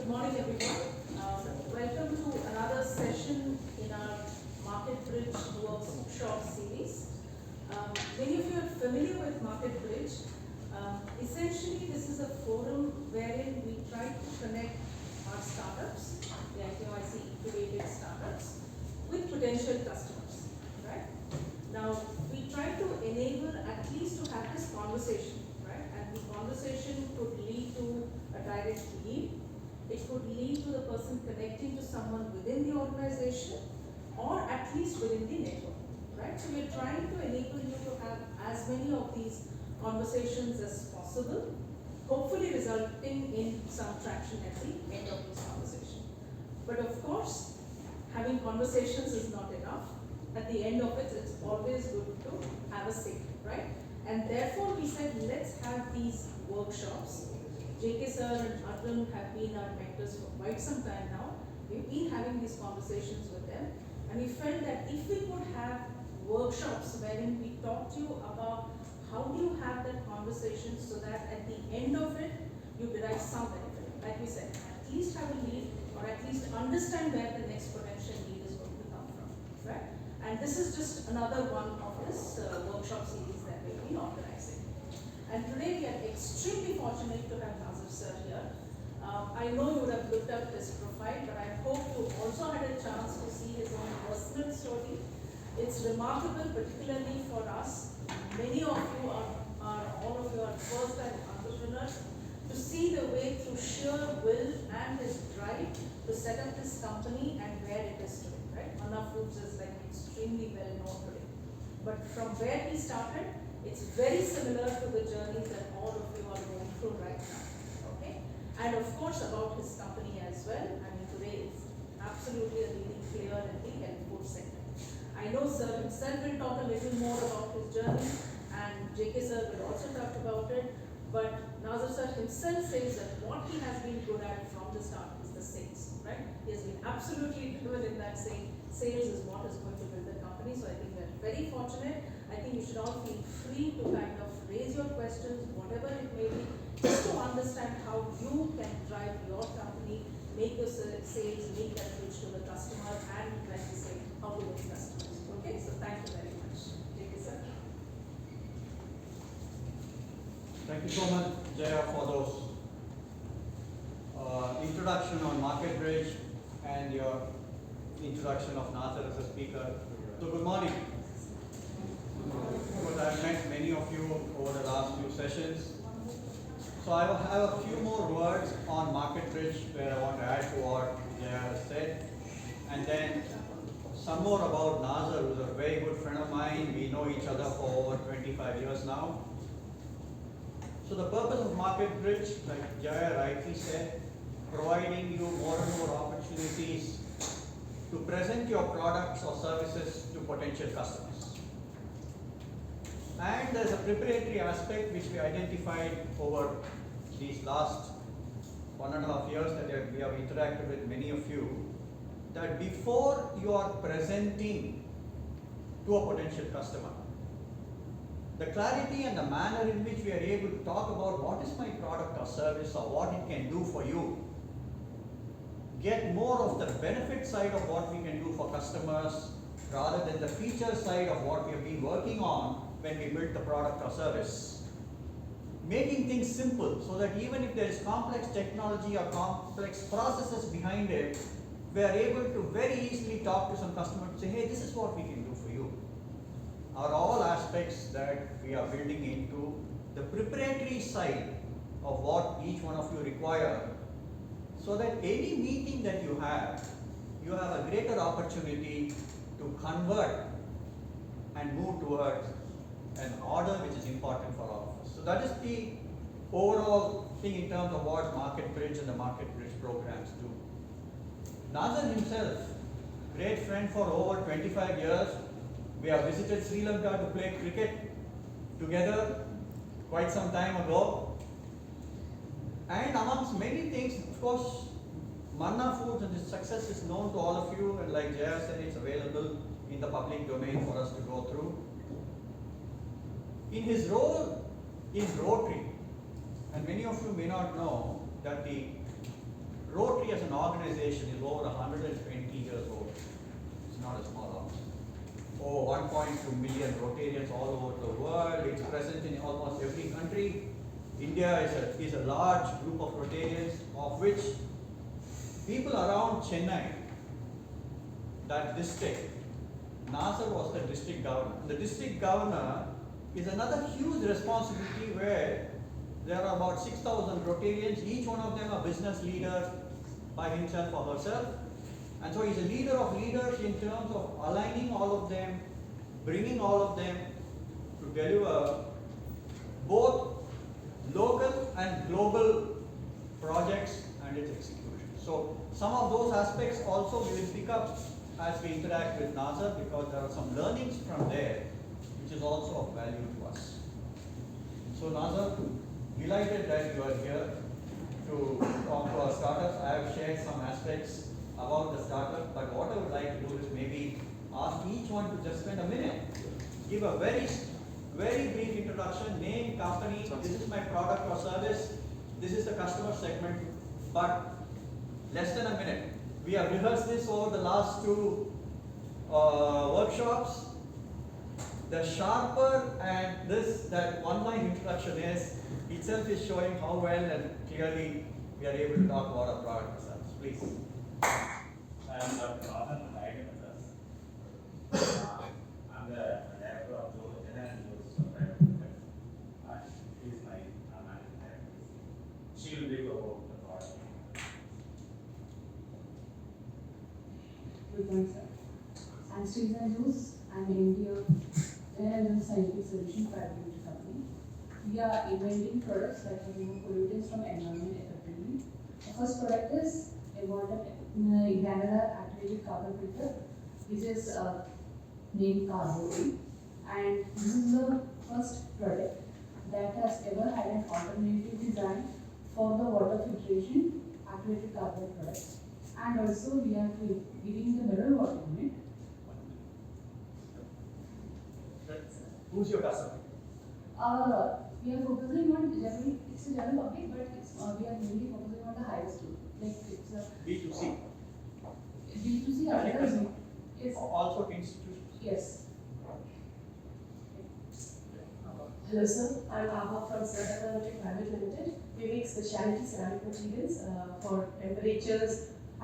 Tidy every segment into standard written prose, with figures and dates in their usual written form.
morning, everyone. Welcome to another session in our Market Bridge workshop series. Many of you are familiar with Market Bridge. Essentially, this is a forum wherein we try to connect our startups, the I.S.A.K incubated startups, with potential customers. Right? Now, we try to enable at least to have this conversation, right? And the conversation could lead to a direct lead. It could lead to the person connecting to someone within the organization or at least within the network, right? So we're trying to enable you to have as many of these conversations as possible, hopefully resulting in some traction at the end of this conversation. But of course, having conversations is not enough. At the end of it, it's always good to have a say, right? And therefore, we said, let's have these workshops. J.K. sir and Arjun have been our mentors for quite some time now. We've been having these conversations with them, and we felt that if we could have workshops wherein we talk to you about how do you have that conversation so that at the end of it, you derive some benefit. Like we said, at least have a lead or at least understand where the next potential lead is going to come from, right? And this is just another one of this workshop series that we've been organizing. And today we are extremely fortunate to have Nazar sir here. I know you would have looked up his profile, but I hope you also had a chance to see his own personal story. It's remarkable, particularly for us. Many of you all of you are first-time entrepreneurs. To see the way through sheer will and his drive to set up this company and where it is today, right? Manna Foods is like extremely well known today. But from where he started, it's very similar to the journeys that all of you are going through right now, okay? And of course about his company as well. I mean, today it's absolutely a leading player in the health food sector. I know sir himself will talk a little more about his journey, and J.K. sir will also talk about it. But Nazar sir himself says that what he has been good at from the start is the sales, right? He has been absolutely driven in that saying, sales is what is going to build the company. So I think we're very fortunate. I think you should all feel free to kind of raise your questions, whatever it may be, just to understand how you can drive your company, make the sales, make that bridge to the customer, and like we say, how to win customers. Okay, so thank you very much. J.K. sir. Thank you so much, Jaya, for those introduction on Market Bridge and your introduction of Nazar as a speaker. So good morning. Because I've met many of you over the last few sessions. So I will have a few more words on Market Bridge where I want to add to what Jaya has said. And then some more about Nazar, who's a very good friend of mine. We know each other for over 25 years now. So the purpose of Market Bridge, like Jaya rightly said, providing you more and more opportunities to present your products or services to potential customers. And there's a preparatory aspect which we identified over these last 1.5 years that we have interacted with many of you, that before you are presenting to a potential customer, the clarity and the manner in which we are able to talk about what is my product or service or what it can do for you, get more of the benefit side of what we can do for customers rather than the feature side of what we have been working on when we built the product or service. Making things simple so that even if there is complex technology or complex processes behind it, we are able to very easily talk to some customer and say, hey, this is what we can do for you. Are all aspects that we are building into the preparatory side of what each one of you require, so that any meeting that you have a greater opportunity to convert and move towards an order which is important for all of us. So that is the overall thing in terms of what Market Bridge and the Market Bridge programs do. Nazar himself, great friend for over 25 years. We have visited Sri Lanka to play cricket together quite some time ago. And amongst many things, of course, Manna Foods and its success is known to all of you, and like Jaya said, it's available in the public domain for us to go through. In his role in Rotary, and many of you may not know that the Rotary as an organization is over 120 years old. It's not a small organization. Over 1.2 million Rotarians all over the world. It's present in almost every country. India is a large group of Rotarians, of which people around Chennai, that district, Nazar was the district governor. The district governor is another huge responsibility where there are about 6,000 Rotarians, each one of them a business leader by himself or herself. And so he's a leader of leaders in terms of aligning all of them, bringing all of them to deliver both local and global projects and its execution. So some of those aspects also we will pick up as we interact with Nazar, because there are some learnings from there which is also of value to us. So Nazar, delighted that you are here to talk to our startups. I have shared some aspects about the startup, but what I would like to do is maybe ask each one to just spend a minute, give a very brief introduction, name, company, this is my product or service, this is the customer segment, but less than a minute. We have rehearsed this over the last two workshops. The sharper and that one-line introduction is itself is showing how well and clearly we are able to talk about our product ourselves. Please. I am Dr. Nazar from I.S.A.K. I'm the director of General Private Limited. She is my managing director. She will brief about the product. Good morning, sir. I'm Srijan Jose. I'm MD of General Scientific Solutions Private Limited Company. We are inventing products that remove pollutants from environment effectively. The first product is a granular activated carbon filter, which is named Carbon. And this is the first product that has ever had an alternative design for the water filtration activated carbon products. And also we are giving the mineral water unit. Who's your customer? We are focusing on generally, it's a general public, but we are mainly focusing on the highest group. Like it's a B2C. B2C as well. Yes. Also institutions. Yes. Hello sir, I'm Abha from Nazar Private Limited. We make specialty ceramic materials for temperatures,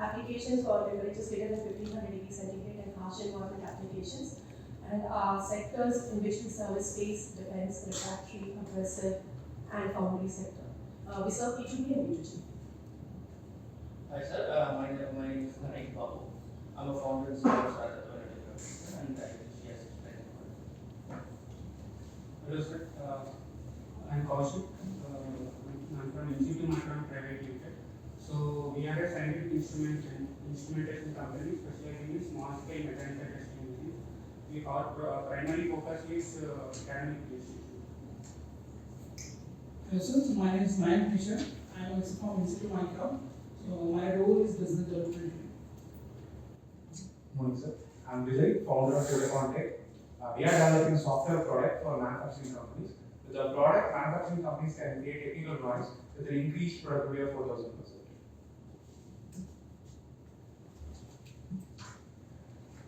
applications for temperatures greater than 1500 degrees centigrade and harsh environment applications. And our sectors in which we service space, defense, refractory, compressive, and foundry sector. We serve B2B and B2C. Hi sir, my name is Babu. I'm a founder and CEO of startup and I is Hello sir, I'm Kaushik. I'm from Incubation Private Limited. So we are a scientific instrumentation company specializing in small scale mechanical testing machines. Our primary focus is ceramic testing. Hello sir, so my name is Mayank Fisher. I am also from Iitmic. So my role is business development. Morning sir, I'm Vijay, founder of Tech. We are developing software product for manufacturing companies. With the product, manufacturing companies can create technical drawings with an increased productivity of 4,000%.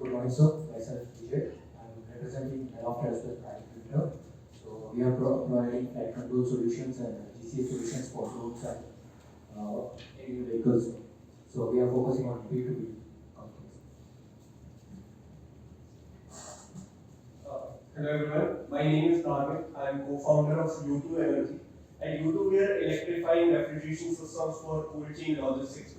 Good morning, sir. Myself, Vijay. I'm representing Private Limited. So we are providing flight control solutions and GCA solutions for roads and any vehicles. So we are focusing on B2B companies. Hello everyone, my name is Narvik. I am co-founder of U2 Energy. At U2 we are electrifying refrigeration systems for cold chain logistics.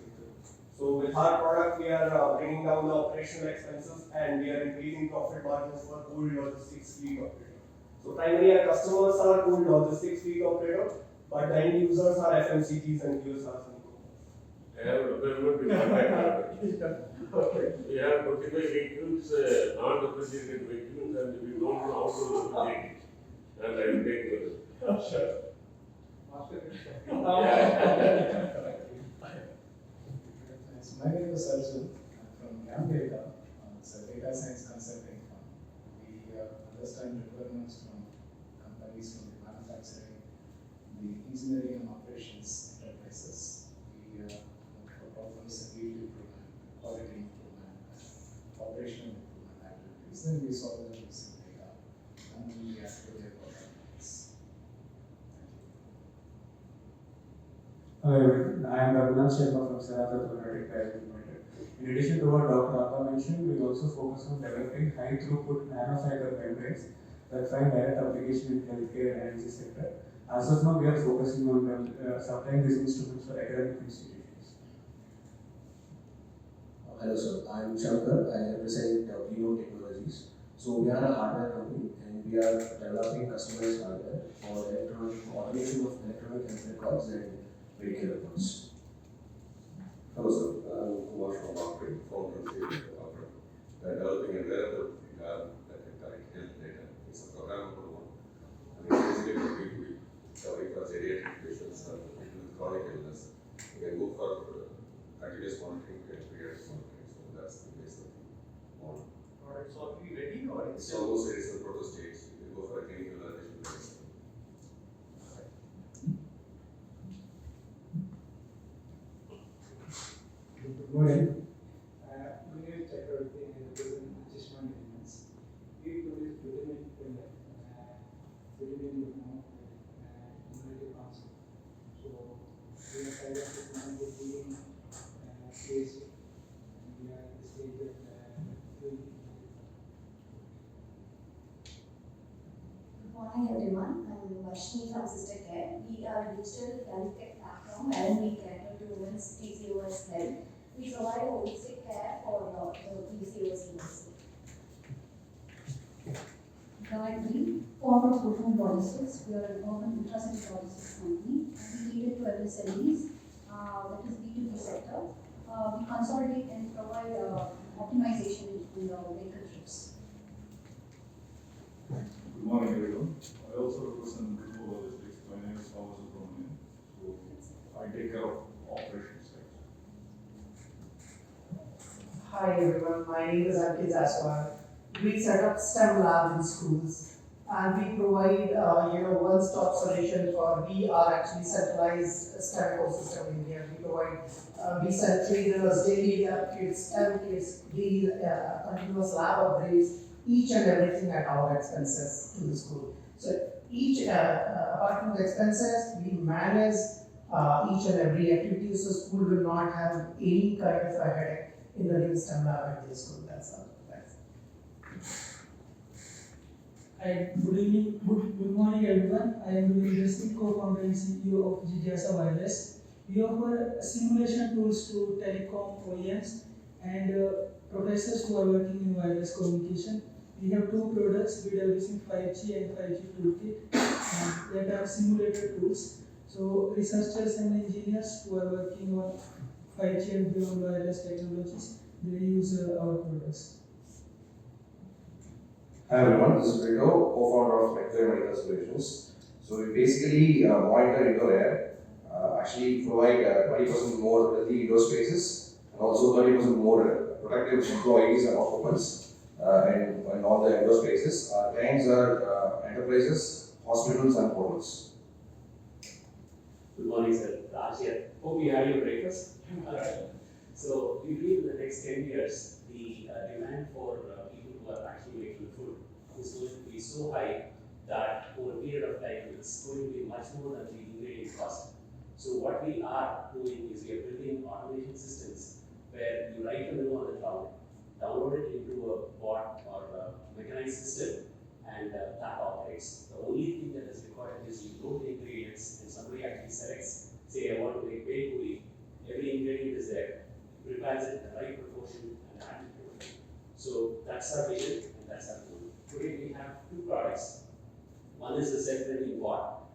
So with our product we are bringing down the operational expenses and we are increasing profit margins for cold logistics fleet operator. So primarily our customers are cold logistics fleet operator, but the end users are FMCGs and QSRs. Okay. We have 25 vehicles, non-refrigerated vehicles, and we don't know how to refrigerate it. And I will take it. Sure. My name is Arjun. I'm from Camp Data. It's a data science consulting firm. We understand requirements from companies from the manufacturing, the engineering and operations enterprises. We look for quality improvement, operational improvement activities, then we solve them using data and then we react to their performance. Hello everyone, I am Raghunath Sharma from Sanatha Private Limited. In addition to what Dr. Akka mentioned, we also focus on developing high throughput nanofiber membranes that find direct application in healthcare and energy sector. As of now, we are focusing on supplying these instruments for academic institutions. Hello sir, I am Shankar. I represent Blue Technologies. So we are a hardware company and we are developing customized hardware for automation of electronic health records and medical records. Hello sir, I'm Kumar from Marketing, founder and CEO of Opera. We are developing a wearable that can collect health data. It's a programmable one. And it's basically for B2B, covering for geriatric patients and people with chronic illness. You can go for continuous monitoring and periodic monitoring. So that's the base of the model. Products already ready or It's almost ready in proto stage. You can go for a clinical validation phase. Good morning. My name is Chakravarti and I represent Adjustment Elements. We produce vitamin pellet, vitamin immunity concept. So we are tied up with one of the leading PhD and we are at the stage of doing Good morning everyone, I'm Varshini from I.S.A.K. We are a digital health tech platform and we cater to women's PCOS health. We provide holistic care for the PCOS industry. Gayatri, former Proton Logistics, we are an urban intracity logistics company and we cater to MSMEs, that is B2B sector. We consolidate and provide optimization in the vehicle trips. Good morning, everyone. I also represent Global Logistics. My name is Thomas Subramanian. So I take care of operations. Hi everyone, my name is Iitmic. We set up STEM labs in schools and we provide one-stop solution for, we are actually centralized STEM ecosystem in here. We provide, we send trainers, daily lab kits, STEM kits, daily continuous lab upgrades, each and everything at our expenses to the school. So each, apart from the expenses, we manage each and every activity, so school will not have any kind of a headache in the new STEM lab at the school. That's all. Hi, good evening, good morning everyone. I am Vivek, co-founder and CEO of Jigyasa Wireless. We offer simulation tools to telecom OEMs and professors who are working in wireless communication. We have two products, BWC 5G and 5G Toolkit, that are simulator tools. So researchers and engineers who are working on 5G and beyond wireless technologies, they use our products. Hi everyone, this is Vito, co-founder of Nectar Medical Solutions. So we basically monitor indoor air, actually provide 20% more healthy indoor spaces and also 30% more productive employees and occupants in all the indoor spaces. Our clients are enterprises, hospitals and hotels. Good morning sir, Raj here. Hope you had your breakfast. So we believe in the next 10 years, the demand for people who are actually making food is going to be so high that over a period of time it's going to be much more than the ingredient cost. So what we are doing is we are building automation systems where you write a menu on the cloud, download it into a bot or a mechanized system, and that operates. The only thing that is required is you load the ingredients and somebody actually selects, say I want to make bhel puri, every ingredient is there, prepares it in the right proportion and adds it to it. So that's our vision and that's our goal. Today we have two products. One is the self-blending bot,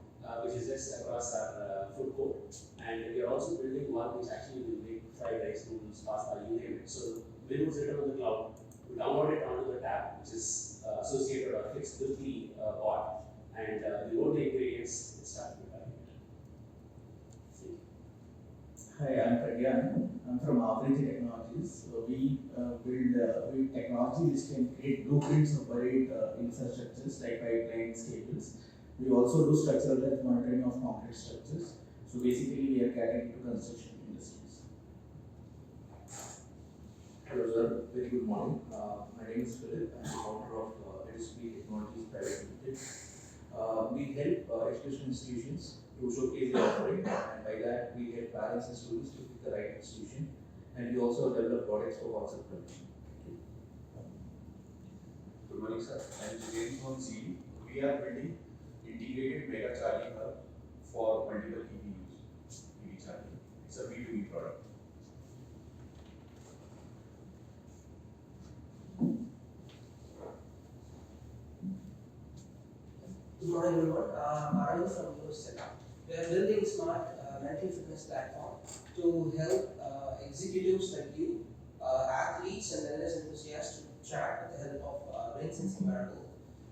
which is just across our food court, and we are also building one which actually will make fried rice, noodles, pasta, you name it. So the menu is written on the cloud, you download it onto the tab, which is associated or fixed with the bot, and you load the ingredients and start preparing it. Hi, I'm Pragyan. I'm from I.S.A.K Technologies. So we build technology which can create blueprints of buried infrastructures like pipelines, cables. We also do structural health monitoring of concrete structures. So basically, we are catering to construction industries. Hello sir, very good morning. My name is Philip. I am the founder of I.S.A.K Technologies Private Limited. We help educational institutions to showcase their offering, and by that we help parents and students to pick the right institution, and we also develop products for concept production. Good morning, sir. I am James from CD. We are building integrated mega charging hub for multiple EV charging. It's a B2B product. Good morning, everyone. Arun from I.S.A.K. We are building smart mental fitness platform to help executives like you, athletes and wellness enthusiasts to track with the help of brain sensing wearable,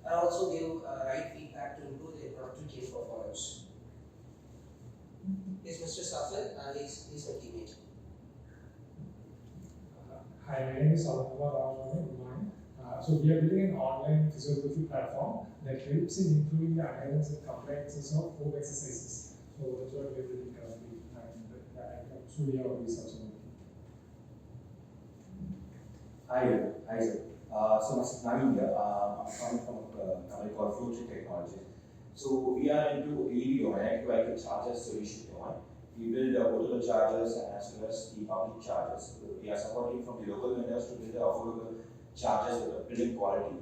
and also give right feedback to improve their productivity and performance. Yes, Mr. Safed, he's my teammate. Hi, my name is Salva. Good morning. So we are building an online physiotherapy platform that helps in improving the adherence and compliances of home exercises. So that's what we are building currently, and so we are research on it. Hi sir. So myself Naveen here. I'm coming from a company called Objections Technology. So we are into AV domain, vehicle charger solution domain. We build portable chargers and as well as the public chargers. We are supporting from the local vendors to build affordable chargers with a building quality.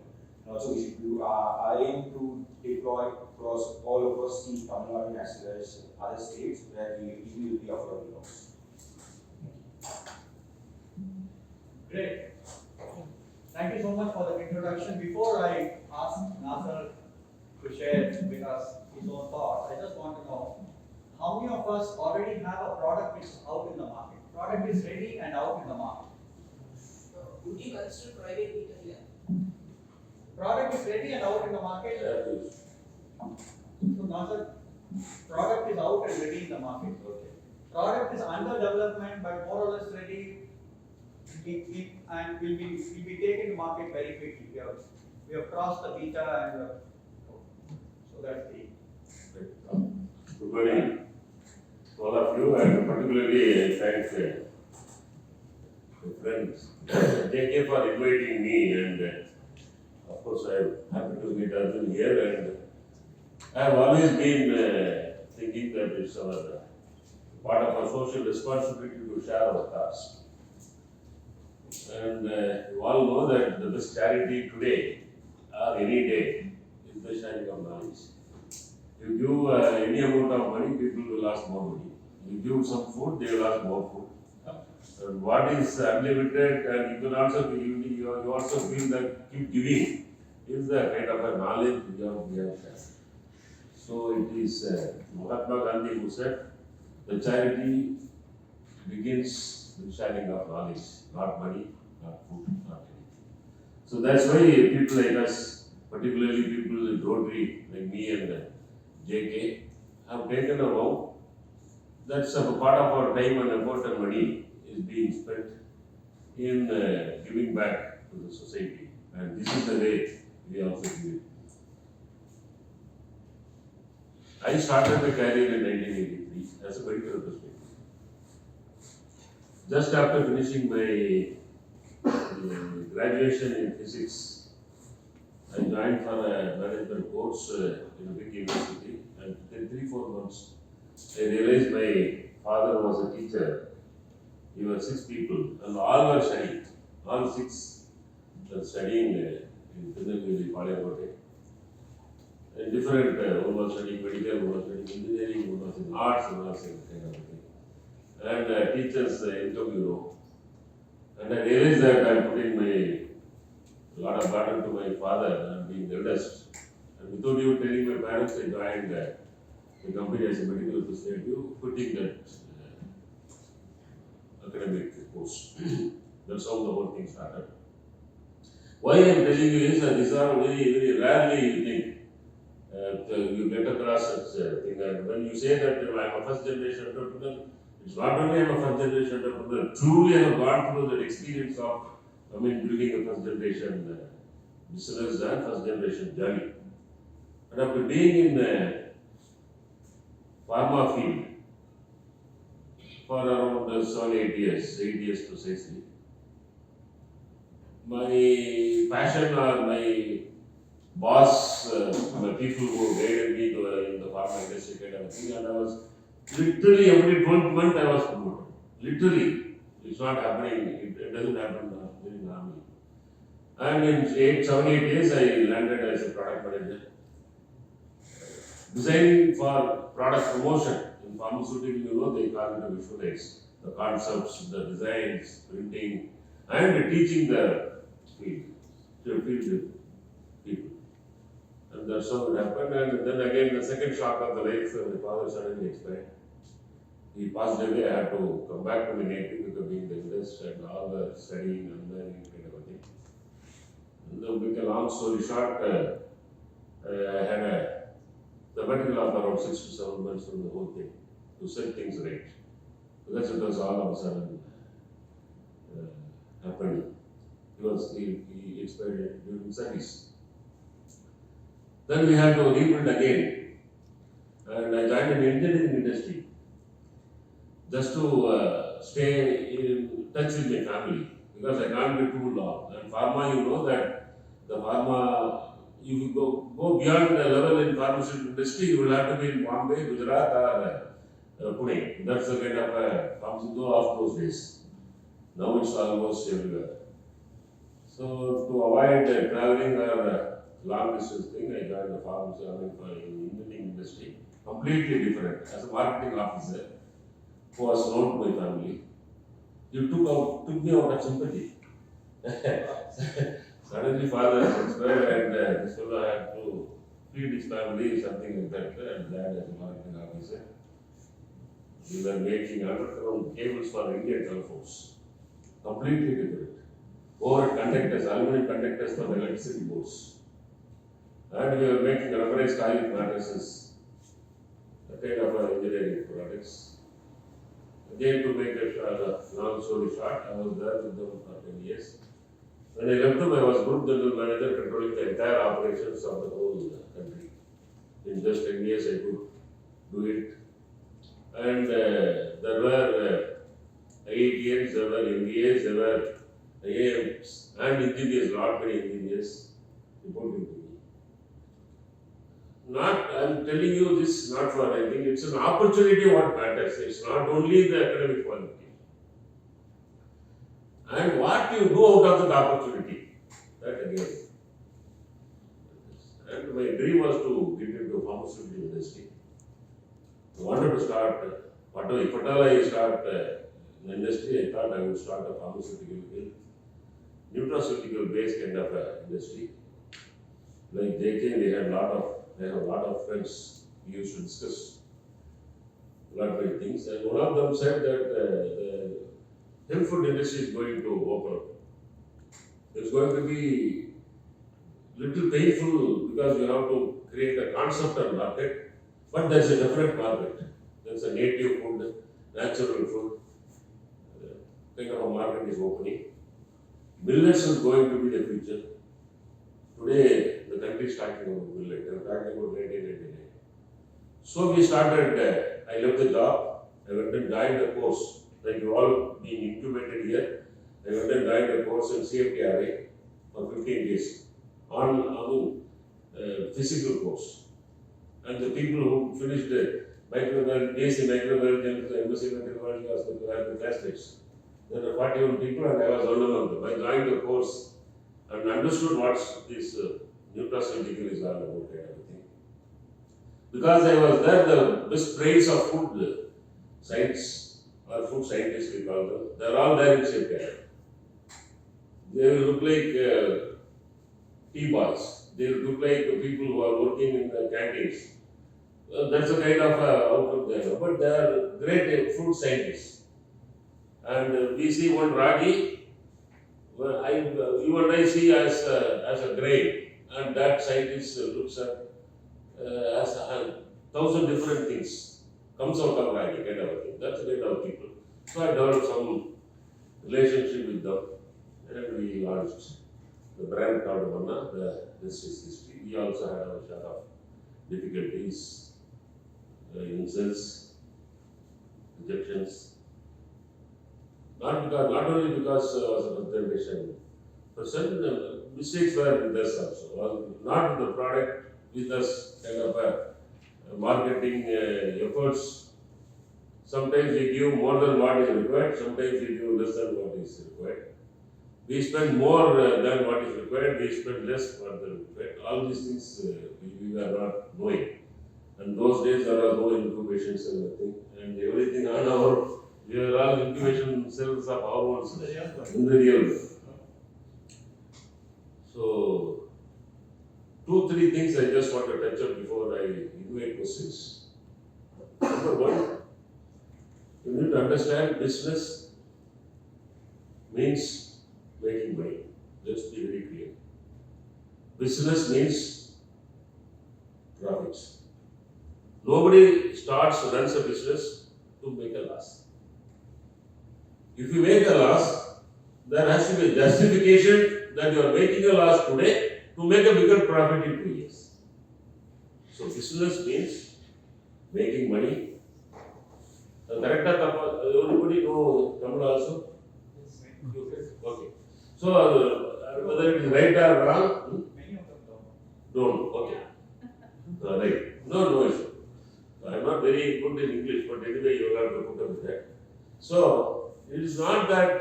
And also we are aiming to deploy across all across the Tamil Nadu as well as other states where the EV will be affordable also. Great. Thank you so much for the introduction. Before I ask Nazar to share with us his own thoughts, I just want to know how many of us already have a product which is out in the market? Product is ready and out in the market. Would you consider private beta here? Product is ready and out in the market. So Nazar, product is out and ready in the market. Okay. Product is under development but more or less ready and will be taken to market very quickly. We have crossed the beta and so that's the. Good morning to all of you, and particularly I thank my friends JK for inviting me, and of course I am happy to meet Arjun here, and I have always been thinking that it's our part of our social responsibility to share our thoughts. And you all know that the best charity today or any day is the sharing of knowledge. You give any amount of money, people will ask more money. You give some food, they will ask more food. And what is unlimited, and you can also you also feel that keep giving is the kind of a knowledge we have shared. So it is Mahatma Gandhi who said, the charity begins with sharing of knowledge, not money, not food, not anything. So that's why people like us, particularly people in Rotary like me and JK, have taken a vow that some part of our time and effort and money is being spent in giving back to the society, and this is the way we also give it. I started my career in 1983 as a medical representative. Just after finishing my graduation in physics, I joined for a management course in a big university, and within 3-4 months, I realized my father was a teacher. He was 6 people, and all were studying. All 6 were studying in Tirunelveli, Palayamkotte. And different, one was studying medical, one was studying engineering, one was in arts, one was in kind of thing. And teachers income bureau. And I realized that I am putting a lot of burden to my father and being the eldest. And without even telling my parents, I joined the company as a medical representative, putting that academic course. That's how the whole thing started. Why I am telling you is that these are very, very rarely you think you get across such a thing. And when you say that I am a first generation entrepreneur, it's not only I am a first generation entrepreneur, truly I have gone through that experience of building a first generation business and first generation journey. And after being in the pharma field for around 7-8 years, 8 years precisely, my passion or my boss, my people who guided me in the pharma industry kind of thing, and I was literally every 12th month I was promoted. Literally, it's not happening. It doesn't happen in the army. And in 7-8 years, I landed as a product manager, designing for product promotion. In pharmaceutical, they call it a visualize. The concepts, the designs, printing, and teaching the field people. And that's how it happened. And then again, the second shock of the life, my father suddenly expired. He passed away. I had to come back to my native because being the industry and all the studying and learning kind of a thing. And to make a long story short, I had a sabbatical of around 6 to 7 months from the whole thing to set things right. Because it was all of a sudden happening. He expired during studies. Then we had to rebuild again. And I joined in the engineering industry just to stay in touch with my family because I can't be too long. And pharma, you know that the pharma, if you go beyond the level in pharmaceutical industry, you will have to be in Bombay, Gujarat or Pune. That's the kind of pharmaceutical of those days. Now it's almost everywhere. So to avoid traveling or long distance thing, I joined the pharmacy, engineering industry, completely different. As a marketing officer, who was known to my family, you took me out of sympathy. Suddenly father expired and this fellow had to feed his family, something like that, and dad as a marketing officer. We were making underground cables for Indian telephones. Completely different. Overhead conductors, aluminum conductors for the electricity boards. And we were making rubberized toilet mattresses, a kind of engineering products. Again, to make a long story short, I was there with them for 10 years. When I left them, I was group general manager controlling the entire operations of the whole country. In just 10 years, I could do it. And there were IITians, there were MBAs, there were IIMs, and engineers, lot many engineers reporting to me. I'm telling you this not for anything, it's an opportunity what matters. It's not only the academic qualification. And what you do out of that opportunity, that again. And my dream was to get into pharmaceutical industry. I wanted to start, if at all I start in industry, I thought I would start a pharmaceutical nutraceutical based kind of industry. Like JK, they have a lot of friends. We used to discuss a lot of things, and one of them said that the health food industry is going to open up. It's going to be little painful because you have to create a concept and market, but there's a different market. There's a native food, natural food, kind of a market is opening. Millets is going to be the future. Today, the country is talking about millet. They are talking about 1999. So we started, I left the job, I went and joined a course. Like you all being incubated here, I went and joined a course in CFTRA for 15 days on physical course. And the people who finished the microbiology, BSc microbiology, MSc microbiology, were the classmates. There were 41 people and I was one among them. I joined the course and understood what this nutraceutical is all about and everything. Because I was there, the best praise of food science or food scientists we call them, they are all there in CFTRA. They will look like tea boys. They will look like people who are working in the canteens. That's a kind of outlook there. But they are great food scientists. And we see one ragi, you and I see as a grain, and that scientist looks at as 1,000 different things comes out of ragi, kind of a thing. That's the kind of people. So I developed some relationship with them, and we launched the brand called Manna, the rest is history. We also had our share of difficulties, insults, rejections. Not only because of the presentation For certain mistakes were with us also, or not with the product, with us kind of marketing efforts. Sometimes we give more than what is required, sometimes we give less than what is required. We spend more than what is required, we spend less than required. All these things we were not knowing. And those days there are no incubations and nothing, and everything on our, we are all incubation cells of our own in the real world. So, 2-3 things I just want to touch up before I invite questions. Number one, you need to understand business means making money. Let's be very clear. Business means profits. Nobody runs a business to make a loss. If you make a loss, there has to be a justification that you are making a loss today to make a bigger profit in 2 years. So business means making money. Correct? Everybody know Tamil also? Okay. So whether it is right or wrong? Many of them don't. Okay. Right. No issue. I am not very good in English, but anyway you will have to put up with that. So it is not that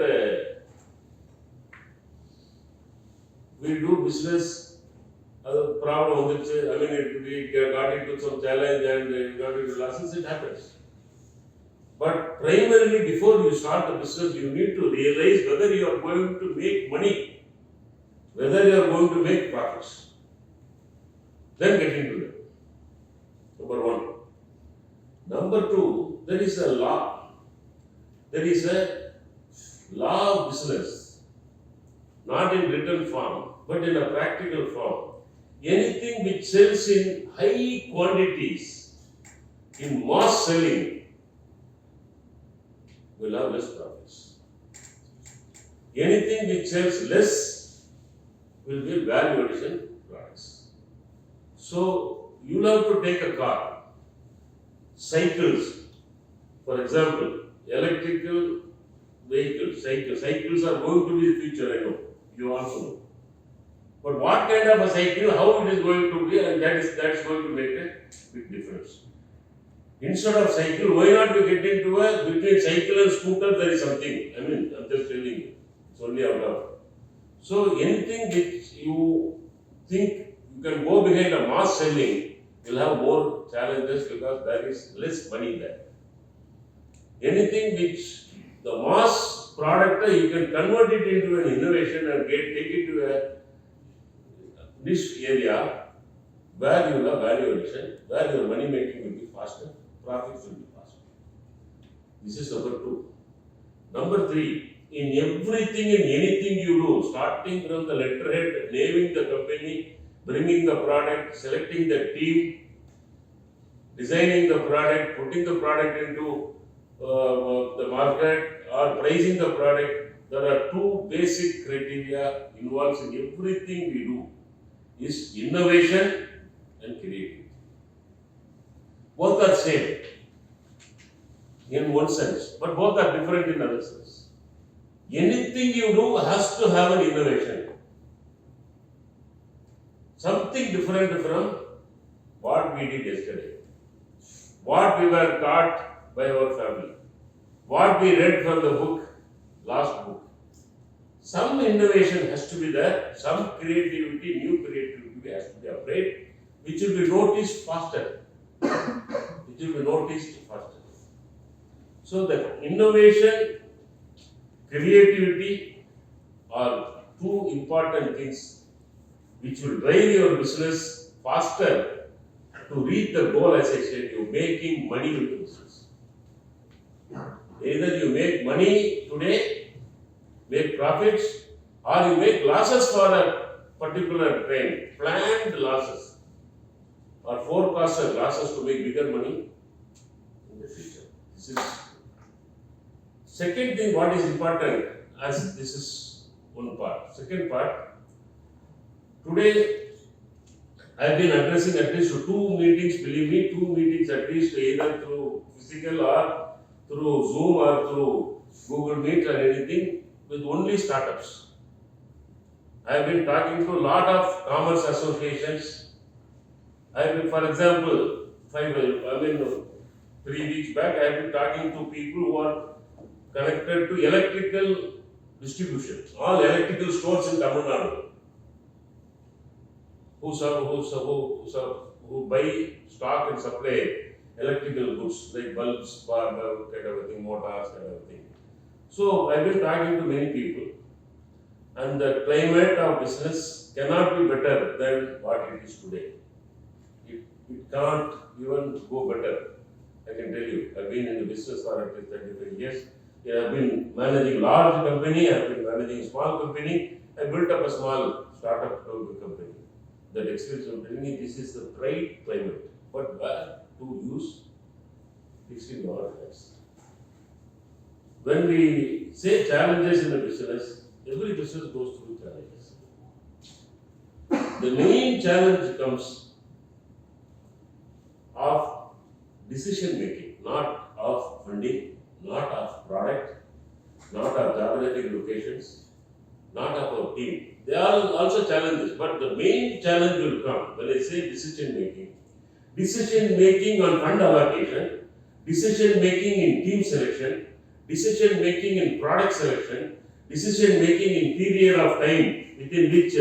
we do business as a problem, we got into some challenge and we got into losses, it happens. But primarily before you start the business, you need to realize whether you are going to make money, whether you are going to make profits. Then get into it. Number one. Number two, there is a law. There is a law of business, not in written form, but in a practical form. Anything which sells in high quantities, in mass selling, will have less profits. Anything which sells less will be value addition products. So, you will have to take a car. Cycles, for example, electrical vehicles, cycles are going to be the future, I know, you also know. But what kind of a cycle, how it is going to be, and that is going to make a big difference. Instead of cycle, why not we get into between cycle and scooter, there is something. I'm just telling you, it's only out of. So anything which you think you can go behind a mass selling, will have more challenges because there is less money there. Anything which the mass product, you can convert it into an innovation and take it to a niche area where you have value addition, where your money making will be faster, profits will be faster. This is number two. Number three, in everything and anything you do, starting from the letterhead, naming the company, bringing the product, selecting the team, designing the product, putting the product into the market or pricing the product, there are two basic criteria involved in everything we do, is innovation and creativity. Both are same in one sense, but both are different in other sense. Anything you do has to have an innovation. Something different from what we did yesterday, what we were taught by our family, what we read from the book, last book. Some innovation has to be there, some creativity, new creativity has to be applied, which will be noticed faster. So the innovation, creativity are two important things which will drive your business faster to reach the goal, as I said, you're making money with the business. Either you make money today, make profits, or you make losses for a particular trend, planned losses, or forecasted losses to make bigger money in the future. This is second thing, what is important, as this is one part. Second part, today I have been addressing at least 2 meetings, believe me, 2 meetings at least, either through physical or through Zoom or through Google Meet or anything, with only startups. I have been talking to a lot of commerce associations. For example, 3 weeks back, I have been talking to people who are connected to electrical distribution, all electrical stores in Tamil Nadu, who buy, stock and supply electrical goods like bulbs, kind of a thing, motors, kind of a thing. So I've been talking to many people, and the climate of business cannot be better than what it is today. It can't even go better. I can tell you, I've been in the business for at least 35 years. I've been managing large company, I've been managing small company. I built up a small startup company. That experience I'm telling you, this is the right climate. But where to use? Extremely organized. When we say challenges in the business, every business goes through challenges. The main challenge comes of decision making, not of funding, not of product, not of geographic locations, not of our team. They are also challenges, but the main challenge will come when I say decision making. Decision making on fund allocation, decision making in team selection, decision making in product selection, decision making in period of time within which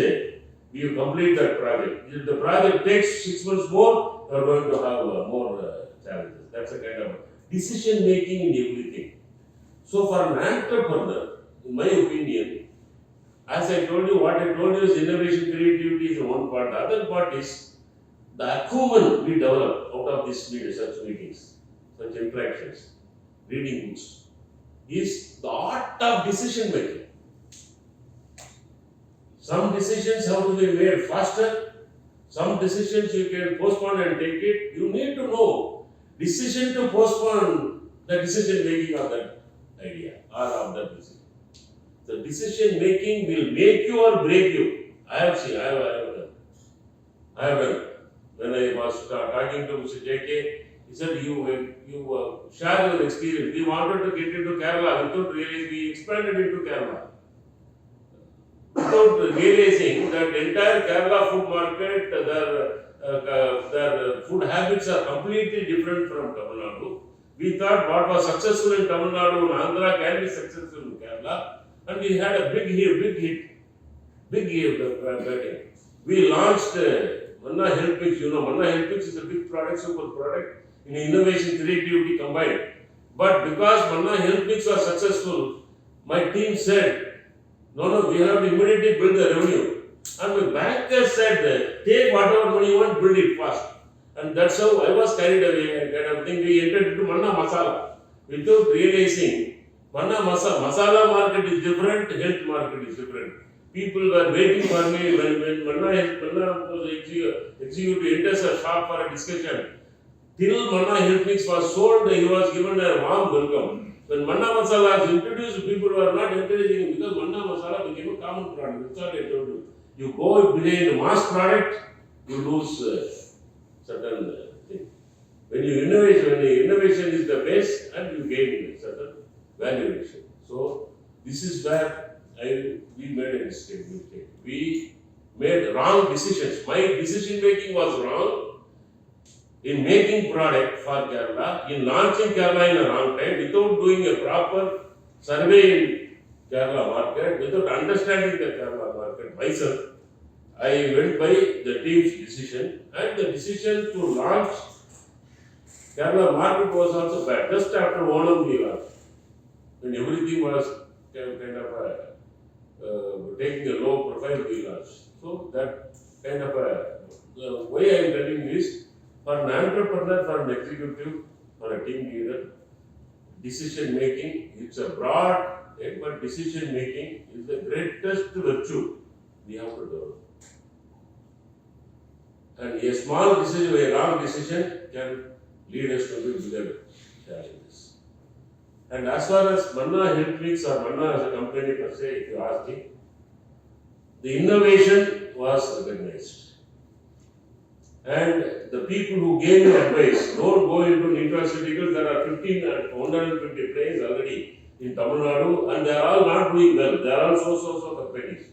you complete that project. If the project takes 6 months more, you are going to have more challenges. That's a kind of decision making in everything. So for an entrepreneur, in my opinion, as I told you, what I told you is innovation, creativity is one part. The other part is the acumen we develop out of these such meetings, such interactions, reading books, is the art of decision making. Some decisions have to be made faster, some decisions you can postpone and take it. You need to know decision to postpone the decision making of that idea or of that decision. The decision making will make you or break you. I have seen, I have done. When I was talking to Mr. J.K., he said, you share your experience. We wanted to get into Kerala without realizing, we expanded into Kerala. Without realizing that entire Kerala food market, their food habits are completely different from Tamil Nadu. We thought what was successful in Tamil Nadu and Andhra can be successful in Kerala. And we had a big hit. We launched Manna Health Mix. You know, Manna Health Mix is a big product, super product in innovation, creativity combined. But because Manna Health Mix was successful, my team said, no, we have to immediately build the revenue. And my banker said, take whatever money you want, build it fast. And that's how I was carried away, kind of thing. We entered into Manna Masala without realizing Manna Masala market is different, health market is different. People were waiting for me when Manna was executive enters a shop for a discussion. Till Manna Health Mix was sold, he was given a warm welcome. When Manna Masala was introduced, people were not encouraging him because Manna Masala became a common product. That's what I told you. You go behind a mass product, you lose certain thing. When innovation is the base and you gain certain valuation. So this is where we made a mistake. We made wrong decisions. My decision making was wrong in making product for Kerala, in launching Kerala in a wrong time, without doing a proper survey in Kerala market, without understanding the Kerala market myself. I went by the team's decision, and the decision to launch Kerala market was also bad. Just after Onam we launched, when everything was kind of taking a low profile we launched. So that kind of the way I am telling you is, for an entrepreneur, for an executive, for a team leader, decision making, it's a broad thing, but decision making is the greatest virtue we have to develop. And a small decision, a wrong decision can lead us to bigger challenges. And as far as Manna Health Mix or Manna as a company per se, if you ask me, the innovation was recognized. And the people who gave me advice, don't go into nutraceuticals. There are 150 players already in Tamil Nadu, and they are all not doing well. They are all so companies.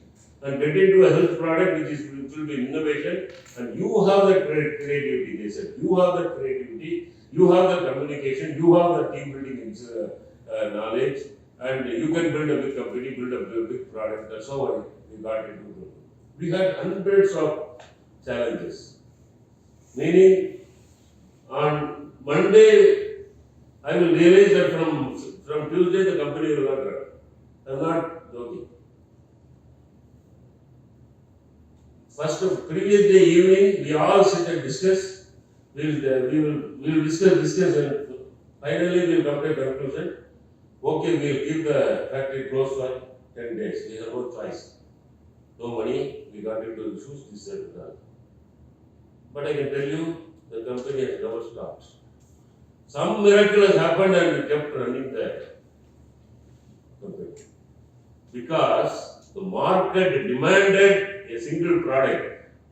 and get into a health product which will be innovation, and you have the creativity, they said. You have the creativity, you have the communication, you have the team building knowledge, and you can build a big company, build a big product. That's how we got into it. We had hundreds of challenges. Meaning, on Monday, I will realize that from Tuesday the company will not run. I'm not joking. Previous day evening, we all sit and discuss. We will discuss, and finally we will come to a conclusion. Okay, we will keep the factory closed for 10 days. We have no choice. No money, we got into issues, this and that. But I can tell you, the company has never stopped. Some miracle has happened and we kept running the company. Because the market demanded a single product,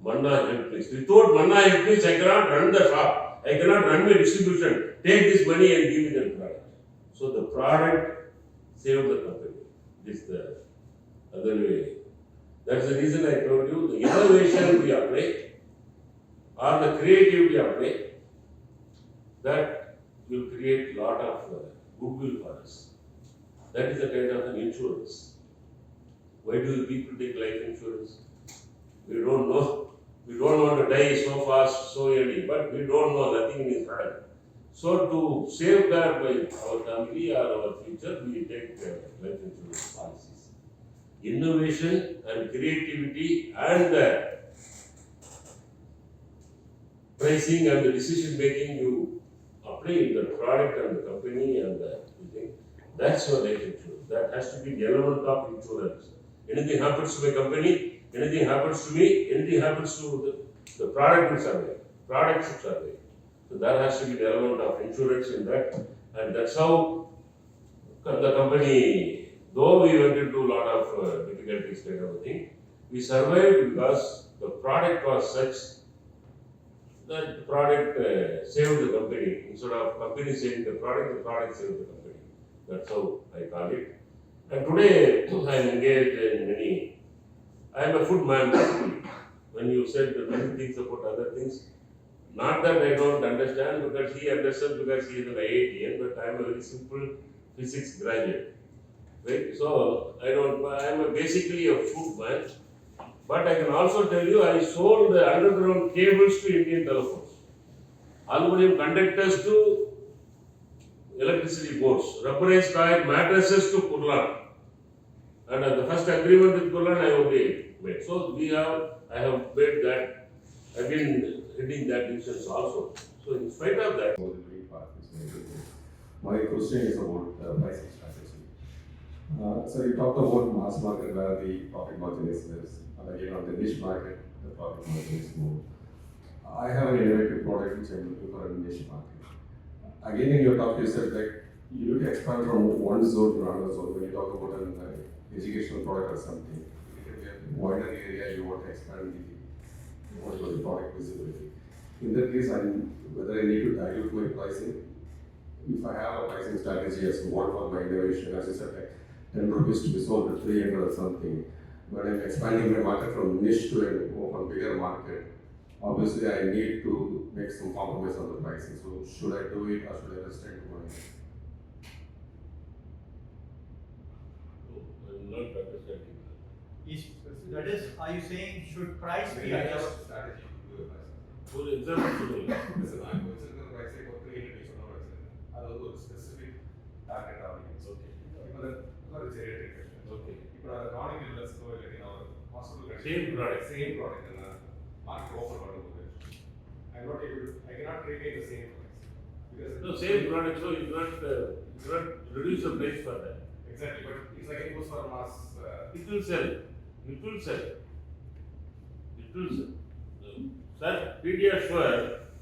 Manna Iitmic. Without Manna Iitmic, I cannot run the shop. I cannot run my distribution. Take this money and give me the product. So the product saved the company. This is the other way. That's the reason I told you the innovation we apply or the creativity apply, that will create lot of goodwill for us. That is the kind of an insurance. Why do people take life insurance? We don't know. We don't want to die so fast, so early, but we don't know, nothing in his hand. So to safeguard our family or our future, we take life insurance policies. Innovation and creativity and pricing and the decision making you apply in the product and the company and the thing. That's your life insurance. That has to be the element of insurance. Anything happens to my company, anything happens to me, anything happens to the product will survive. Product should survive. So there has to be the element of insurance in that, and that's how the company, though we went into a lot of difficulties kind of a thing, we survived because the product was such that the product saved the company. Instead of company saving the product saved the company. That's how I call it. And today I am engaged in many. I am a food man basically. When you said many things about other things, not that I don't understand, because he understands because he is an IITian, but I am a very simple physics graduate. Right? So I am basically a food man. But I can also tell you, I sold the underground cables to Indian telephones, aluminum conductors to electricity boards, rubberized coil mattresses to Kurlan. And the first agreement with Kurlan I only made. So I have made that, I've been hitting that distance also. So in spite of that. My question is about pricing strategy. So you talked about mass market where the profit margin is less, and again on the niche market, the profit margin is more. I have an innovative product which I'm looking for in niche market. Again, in your talk, you said like you need to expand from one zone to another zone. When you talk about an educational product or something, it can be a wider area you want to expand the product visibility. In that case, whether I need to dilute my pricing. If I have a pricing strategy as one for my innovation, as you said, like 10 rupees to be sold at 300 or something, when I'm expanding my market from niche to a bigger market, obviously I need to make some compromise on the pricing. So should I do it or should I restrain to money? I'm not understanding. That is, are you saying should price be adjusted? Strategy to do a pricing. For example, Listen, I'm considering the pricing for 300 is not ಅದೊಂದು specific target audience okay ಇವಾಗ it's a related question. Okay. ఇప్పుడు chronic illness like in our hospital Same product and market offer ಮಾಡುವುದು I'm not able to, I cannot retain the same price because no same product, so you cannot reduce the price for that. Exactly, but it's like it goes for mass. It will sell. Sir, Pediasure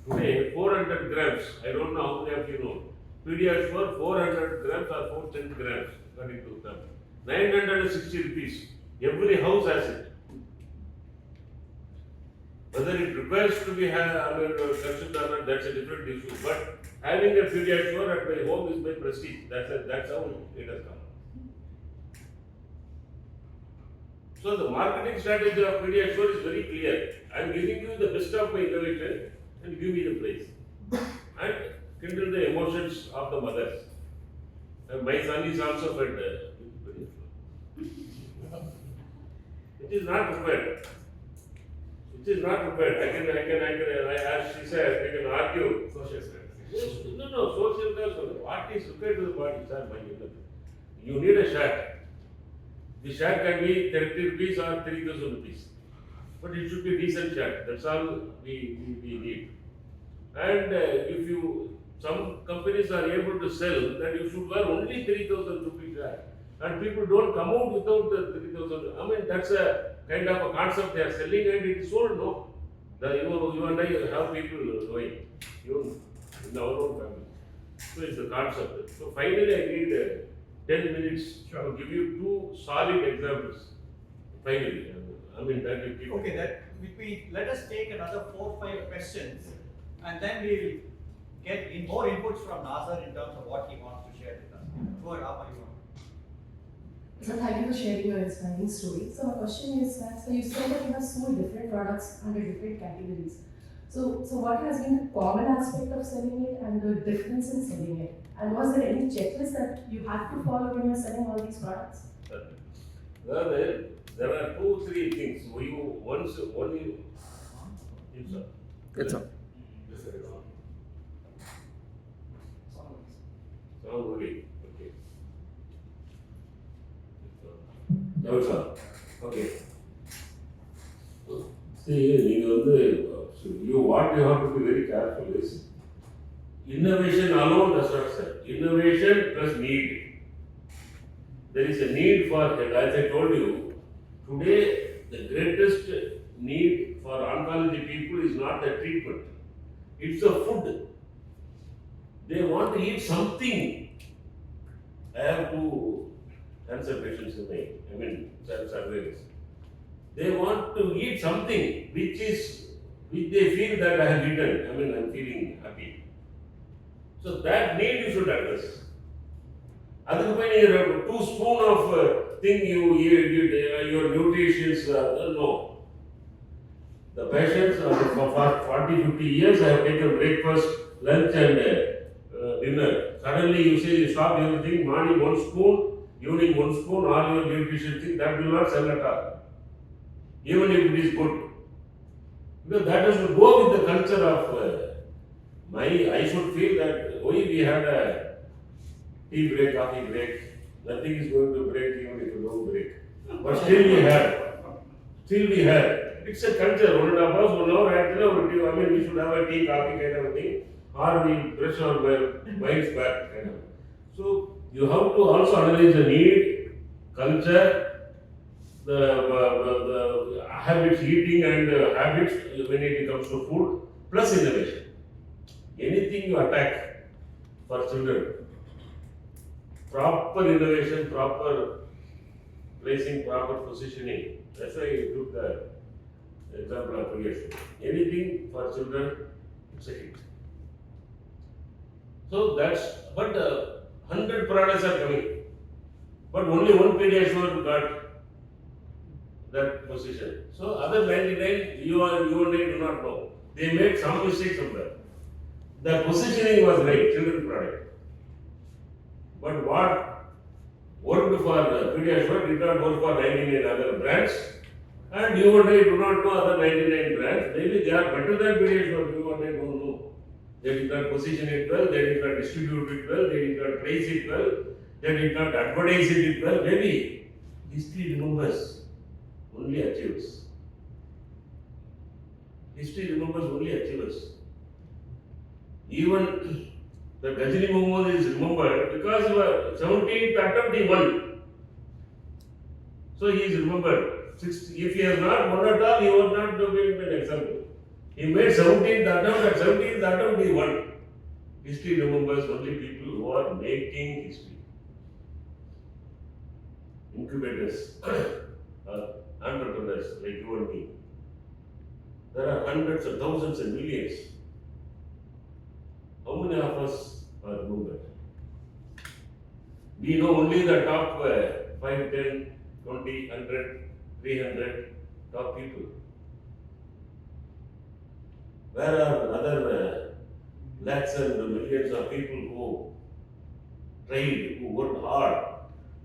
today 400 grams. I don't know how many of you know. Pediasure 400 grams or 410 grams according to them. 960 rupees. Every house has it. Whether it requires to be consumed or not, that's a different issue. But having a Pediasure at my home is my prestige. That's how it has come. So the marketing strategy of Pediasure is very clear. I am giving you the best of my innovation and give me the prize. And kindle the emotions of the mothers. My son is also fed it is not required. It is not required. As she said, I can argue. Social strategy. No, social cause. What is required to the body, sir? You need a shirt. The shirt can be 30 rupees or 3,000 rupees. But it should be decent shirt. That's all we need. And if you, some companies are able to sell that you should wear only 3,000 rupees shirt. And people don't come out without the 3,000. I mean, that's a kind of a concept they are selling and it is sold, no? You and I have people doing, even in our own family. So it's the concept. So finally I need 10 minutes to give you two solid examples. Finally, I mean that will keep. Okay, let us take another 4-5 questions and then we'll get in more inputs from Nazar in terms of what he wants to share with us. Go ahead, Apa, you want. So thank you for sharing your inspiring story. So my question is that, so you said that you have sold different products under different categories. So what has been the common aspect of selling it and the difference in selling it? And was there any checklist that you had to follow when you were selling all these products? There are 2-3 things. It's up. Sound only. Okay. Now it's on. Okay. See, what you have to be very careful is innovation alone does not sell. Innovation plus need. There is a need for, as I told you, today the greatest need for oncology people is not the treatment. It's the food. They want to eat something. I have two cancer patients in surveillance. They want to eat something which they feel that I have eaten. I'm feeling happy. So that need you should address. Otherwise, 2 spoons of thing you eat, your nutritious, no. The patients for 40-50 years I have taken breakfast, lunch and dinner. Suddenly you say you stop everything, morning 1 spoon, evening 1 spoon, all your nutrition thing, that will not sell at all. Even if it is good. Because that has to go with the culture of I should feel that we had a tea break, coffee break, nothing is going to break even if you don't break. But still we had. It's a culture, 1.5 hours, 1 hour, we should have a tea, coffee kind of a thing, or we brush our minds back kind of. So you have to also analyze the need, culture, the habits, eating and habits when it comes to food, plus innovation. Anything you attack for children, proper innovation, proper placing, proper positioning. That's why I took the example of Pediasure. Anything for children, it's a hit. So but 100 products are coming, but only one Pediasure got that position. So other 99, you and I do not know. They made some mistake somewhere. The positioning was right, children product. But what worked for Pediasure did not work for 99 other brands. And you and I do not know other 99 brands. Maybe they are better than Pediasure, you and I don't know. They did not position it well, they did not distribute it well, they did not place it well, they did not advertise it well. Maybe history remembers only achievers. History remembers only achievers. Even the Gajini Mohammed is remembered because he was 17th attempt he won. So he is remembered. If he has not won at all, he was not doing an example. He made 17th attempt, at 17th attempt he won. History remembers only people who are making history. Incubators, entrepreneurs like you and me. There are hundreds of thousands and millions. How many of us are remembered? We know only the top 5, 10, 20, 100, 300 top people. Where are other lakhs and millions of people who tried, who worked hard,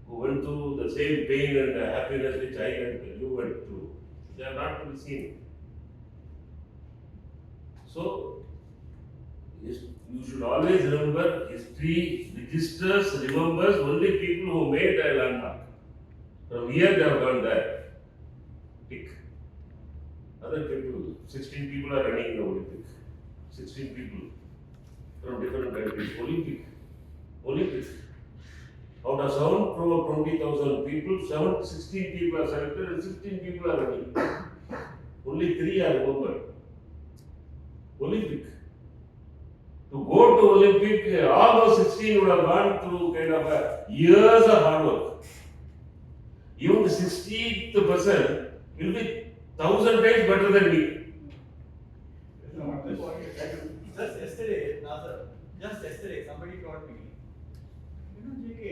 who went through the same pain and happiness which I and you went through? They are not to be seen. So, you should always remember history registers, remembers only people who made a landmark. From here they have gone there. Tick. Other people, 16 people are running the Olympic. 16 people from different countries. Olympic. Out of 20,000 people, 16 people are selected and 16 people are running. Only 3 are remembered. Olympic. To go to Olympic, all those 16 would have gone through kind of years of hard work. Even the 16th person will be 1,000 times better than me. Just yesterday, Nazar, somebody told me, JK,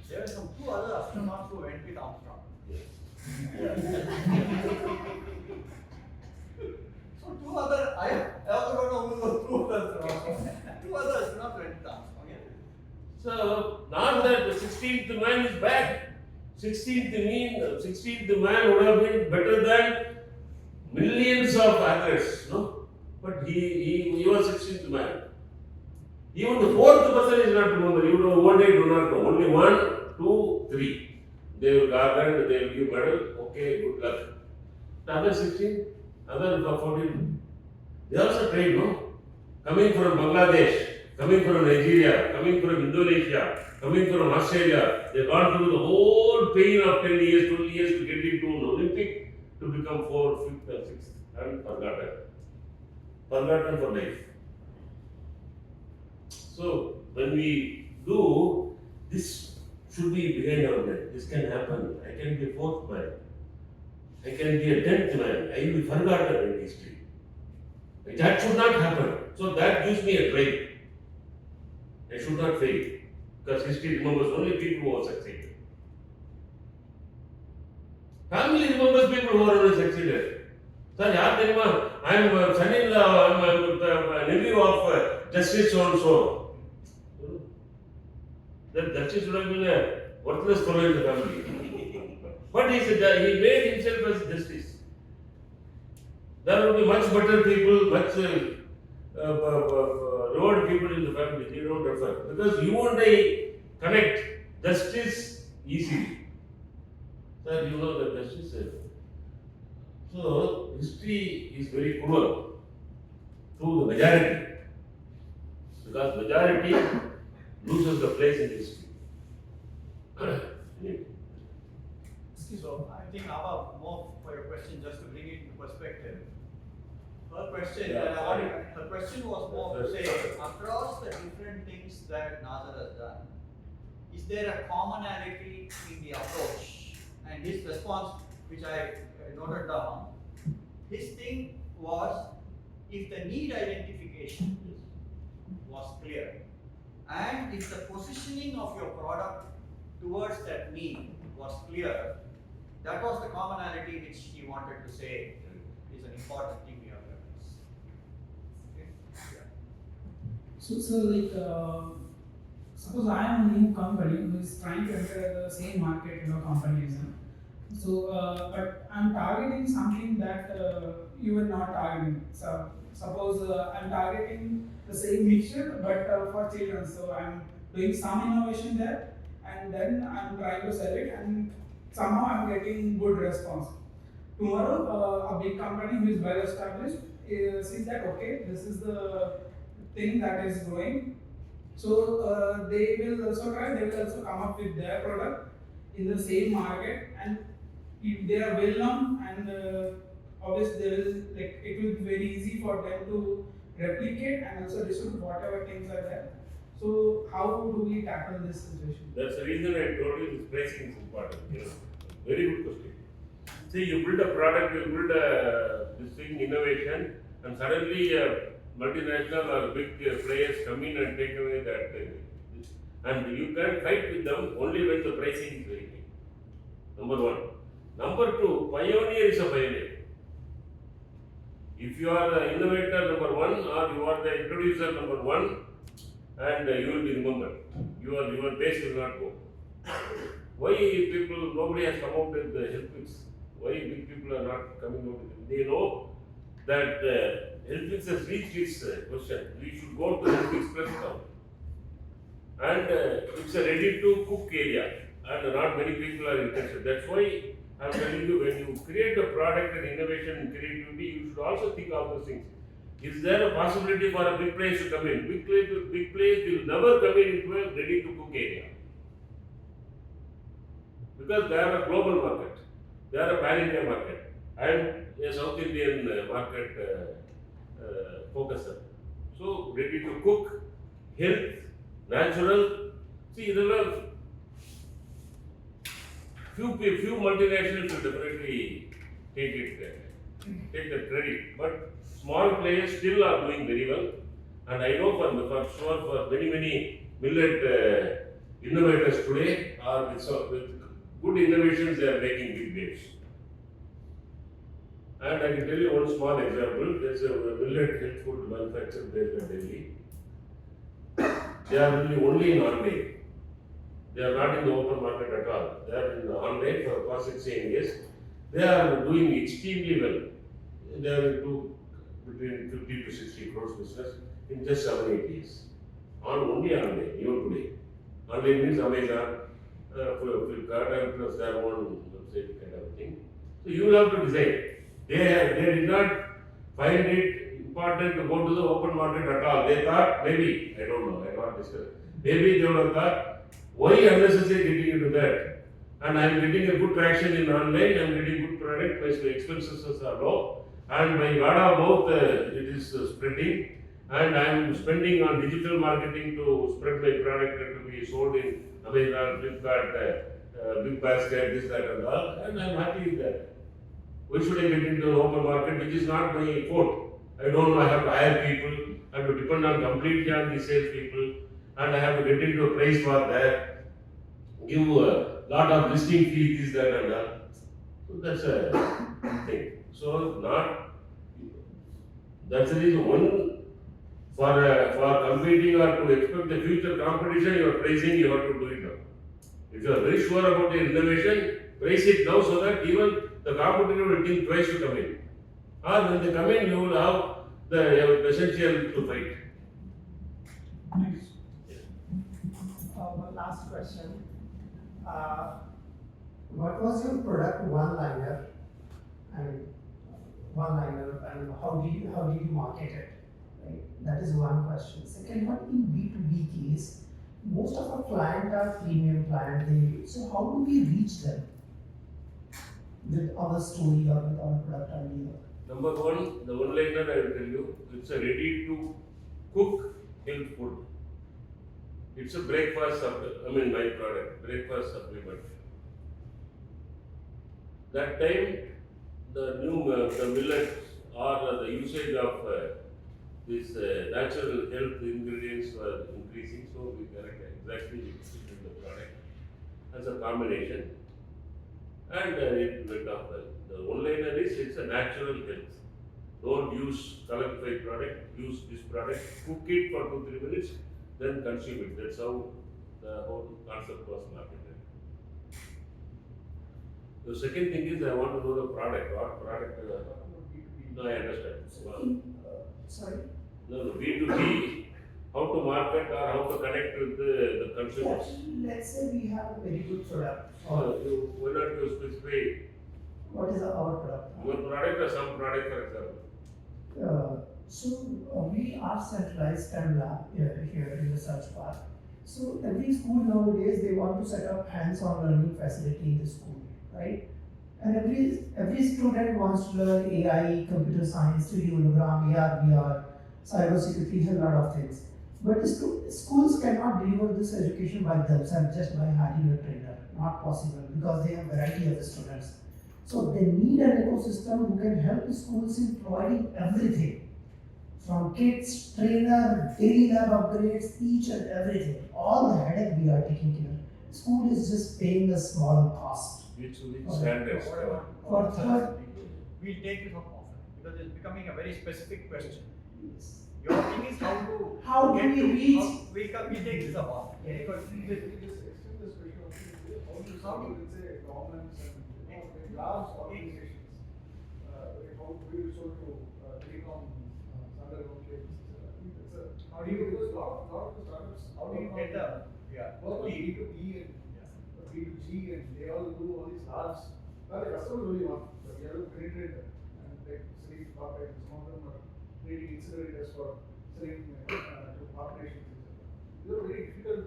there were some 2 other astronauts who went with Armstrong. So 2 other, I also don't know who those 2 other astronauts. 2 other astronauts went with Armstrong. So, not that the 16th man is bad. 16th man would have been better than millions of athletes, no? But he was 16th man. Even the 4th person is not remembered. You know, one day do not know. Only 1, 2, 3. They will garland, they will give medal. Okay, good luck. The other 16, other 14, they also tried, no? Coming from Bangladesh, coming from Nigeria, coming from Indonesia, coming from Australia, they gone through the whole pain of 10 years, 12 years to get into an Olympic to become 4th, 5th and 6th and forgotten. Forgotten for life. So, when we do, this should be behind our mind. This can happen. I can be a 4th man. I can be a 10th man. I will be forgotten in history. That should not happen. So, that gives me a drive. I should not fail. Because history remembers only people who have succeeded. Family remembers people who have succeeded. Sir, I am son-in-law, I am nephew of Justice so-and-so. That Justice would have been a worthless fellow in the family. But he made himself as justice. There would be much better people, much reward people in the family. They don't refer. Because you and I connect justice easily. Sir, you know that justice. So, history is very cruel to the majority. Because majority loses the place in history. So, I think Abba, more for your question, just to bring it into perspective. Her question was more to say, across the different things that Nazar has done, is there a commonality in the approach? And his response, which I noted down, his thing was, if the need identification was clear, and if the positioning of your product towards that need was clear, that was the commonality which he wanted to say is an important thing we have realized. Okay? Yeah. So suppose I am a new company who is trying to enter the same market your company is in. So, but I'm targeting something that you are not targeting. So, suppose I'm targeting the same mixture but for children. So, I'm doing some innovation there and then I'm trying to sell it and somehow I'm getting good response. Tomorrow, a big company who is well established sees that okay, this is the thing that is growing. So they will also come up with their product in the same market, and if they are well known and obviously they will it will be very easy for them to replicate and also distribute whatever things are there. So how do we tackle this situation? That's the reason I told you this pricing is important. Very good question. See, you build a product, you build this thing, innovation, and suddenly multinational or big players come in and take away that. And you can fight with them only when the pricing is very high. Number one. Number two, pioneer is a pioneer. If you are the innovator number one or you are the introducer number one, and you will be remembered. Your base will not go. Why people, nobody has come out with the health fix? Why big people are not coming out with it? They know that health fix has reached its question. We should go to health fix plus now. And it's a ready to cook area and not many people are interested. That's why I'm telling you, when you create a product and innovation and creativity, you should also think of those things. Is there a possibility for a big place to come in? Big place will never come in into a ready to cook area. Because they are a global market. They are a pan-India market. And a South Indian market focuser. So ready to cook, health, natural. See, there are few multinationals will definitely take the credit, but small players still are doing very well. And I know for sure for many millet innovators today are with good innovations they are making big waves. And I can tell you one small example. There's a millet health food manufacturer based in Delhi. They are really only in online. They are not in the open market at all. They are in the online for the past 16 years. They are doing extremely well. They are into between 50 to 60 crores business in just 7-8 years. Only online, even today. Online means Amazon, Flipkart, and plus their own website kind of thing. So you will have to decide. They did not find it important to go to the open market at all. They thought maybe, I don't know, I not discuss. Maybe they would have thought, why unnecessary getting into that? And I am getting a good traction in online, I am getting good product, my expenses are low, and my word of mouth it is spreading, and I am spending on digital marketing to spread my product and to be sold in Amazon, Flipkart, Big Basket, this, that, and all, and I am happy with that. Why should I get into the open market, which is not my fault? I don't know, I have to hire people, I have to depend on completely on the sales people, and I have to get into a price for that, give a lot of listing fees, this, that, and all. So that's a thing. So that's the reason one for competing or to expect the future competition, your pricing you have to do it now. If you are very sure about the innovation, price it now so that even the competitor will think twice to come in. Or when they come in, you will have the essential to fight. One last question. What was your product one-liner? And how did you market it? Right? That is one question. Second one, in B2B case, most of our clients are premium clients. So how do we reach them with our story or with our product idea? Number one, the one-liner I will tell you, it's a ready to cook health food. It's a breakfast supplement, my product, breakfast supplement. That time, the millets or the usage of this natural health ingredients were increasing, so we exactly in the product as a combination, and it went off well. The one-liner is it's a natural health. Don't use colorified product, use this product, cook it for 2-3 minutes, then consume it. That's how the whole concept was marketed. The second thing is I want to know the product. What product? No, I understand. Sorry? No, B2B, how to market or how to connect with the consumers. Let's say we have a very good product. Why not you specify? What is our product? Your product or some product, for example? We are centralized STEM lab here in the search bar. So every school nowadays they want to set up hands-on learning facility in the school, right? And every student wants to learn AI, computer science, 3D hologram, AR, VR, cybersecurity, a lot of things. But the schools cannot deliver this education by themselves just by hiring a trainer. Not possible because they have variety of students. So they need an ecosystem who can help the schools in providing everything. From kits, trainer, daily lab upgrades, each and everything. All the headache we are taking care. School is just paying a small cost. Which standards? For third, We'll take it up offline because it's becoming a very specific question. Your thing is How do get we to- reach- how- we take this up offline. Because How do you say governments and large organizations, how we resort to telecom, underground cables, etc. I think it's a, How do you- because lot of the startups, how do you get the work on B2B and B2G and they all do all these large, well, the customers really want, but we have to penetrate them. And like say corporate, some of them are creating incinerators for selling to corporations, etc. These are very difficult,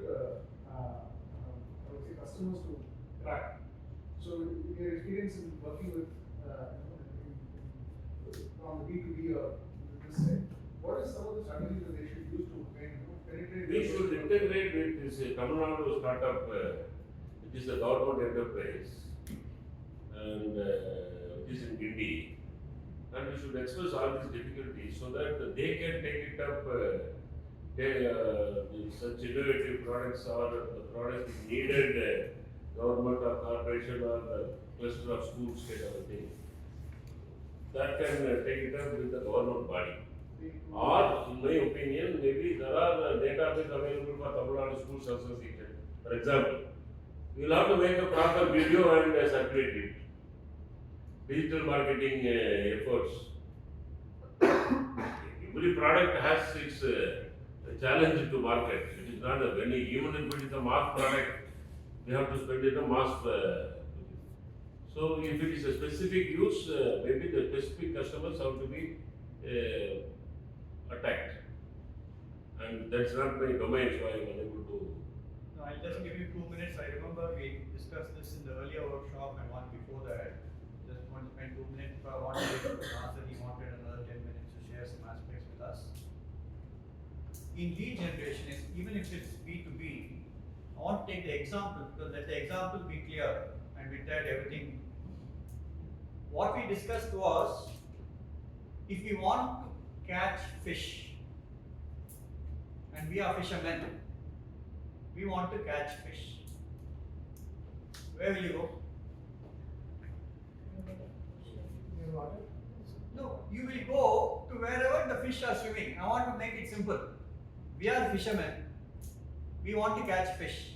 I would say, customers to crack. So in your experience in working with, on the B2B or this side, what is some of the strategies that they should use to kind of penetrate? We should integrate with this Tamil Nadu startup, which is a government enterprise, and which is in Guinea. And we should express all these difficulties so that they can take it up. Such innovative products or the products needed government or corporation or cluster of schools kind of a thing. That can take it up with the government body. Or, in my opinion, maybe there are database available for Tamil Nadu Schools Association. For example, we will have to make a proper video and circulate it. Digital marketing efforts. Every product has its challenge to market. It is not a very, even if it is a mass product, we have to spend it a mass. So if it is a specific use, maybe the specific customers have to be attacked. And that's not my domain, so I am unable to. No, I'll just give you 2 minutes. I remember we discussed this in the earlier workshop and one before that. Just want to spend 2 minutes. If I wanted to answer, he wanted another 10 minutes to share some aspects with us. In lead generation, even if it's B2B, I want to take the example because let the example be clear and with that everything. What we discussed was if we want to catch fish and we are fishermen, we want to catch fish. Where will you go? No, you will go to wherever the fish are swimming. I want to make it simple. We are fishermen. We want to catch fish.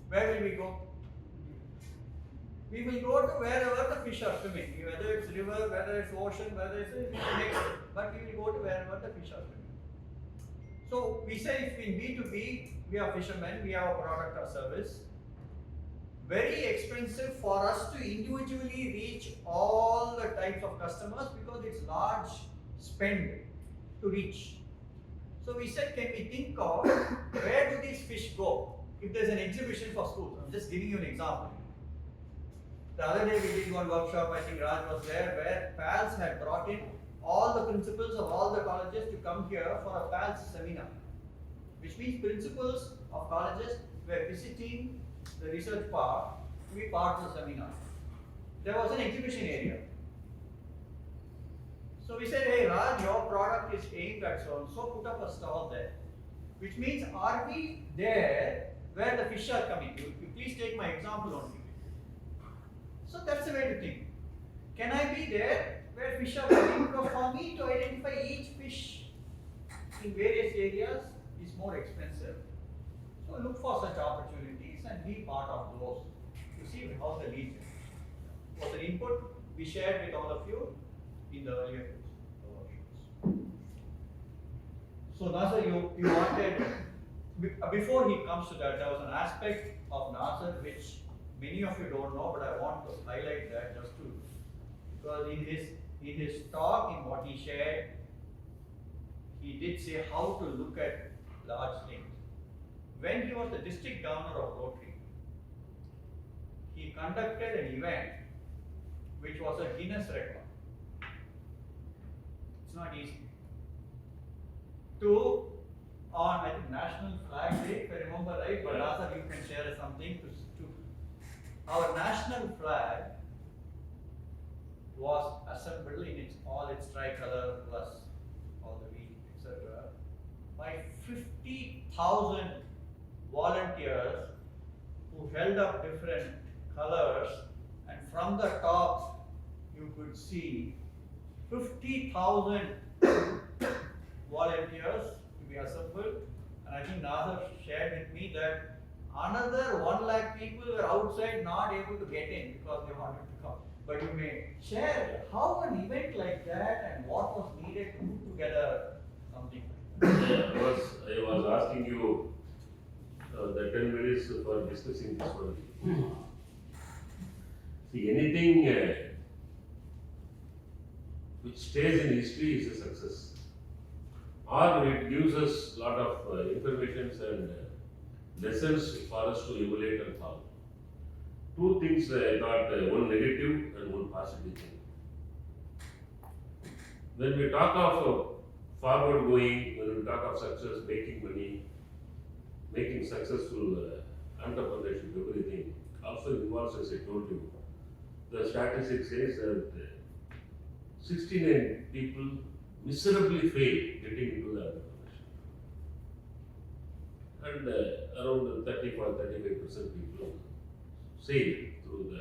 Where will we go? We will go to wherever the fish are swimming. Whether it's river, whether it's ocean, whether it's mix, but we will go to wherever the fish are swimming. So we say if in B2B, we are fishermen, we have a product or service. Very expensive for us to individually reach all the types of customers because it's large spend to reach. So we said, can we think of where do these fish go? If there's an exhibition for schools, I'm just giving you an example. The other day we did one workshop, I think Raj was there, where PALS had brought in all the principals of all the colleges to come here for a PALS seminar. Which means principals of colleges were visiting the research park to be part of the seminar. There was an exhibition area. So we said, hey Raj, your product is aimed at so put up a stall there. Which means, are we there where the fish are coming? You please take my example only. So that's the way to think. Can I be there where fish are coming? Because for me to identify each fish in various areas is more expensive. So look for such opportunities and be part of those to see how the lead was an input we shared with all of you in the earlier workshops. So Nazar, you wanted, before he comes to that, there was an aspect of Nazar which many of you don't know, but I want to highlight that just to, because in his talk, in what he shared, he did say how to look at large things. When he was the district governor of Rotary, he conducted an event which was a Guinness record. It's not easy. On I think National Flag Day, if I remember right, but Nazar, you can share something to our national flag was assembled in all its tricolor plus all the wheat, etc. by 50,000 volunteers who held up different colors from the top you could see 50,000 volunteers to be assembled, and I think Nazar shared with me that another 1 lakh people were outside not able to get in because they wanted to come. But you may share how an event like that and what was needed to put together something like that. I was asking you the 10 minutes for discussing this one. See, anything which stays in history is a success. Or it gives us a lot of information and lessons for us to emulate and follow. Two things I thought, one negative and one positive thing. When we talk of forward going, when we talk of success, making money, making successful entrepreneurship, everything also involves, as I told you, the statistic says that 69 people miserably fail getting into the entrepreneurship. And around 34-35% people sail through the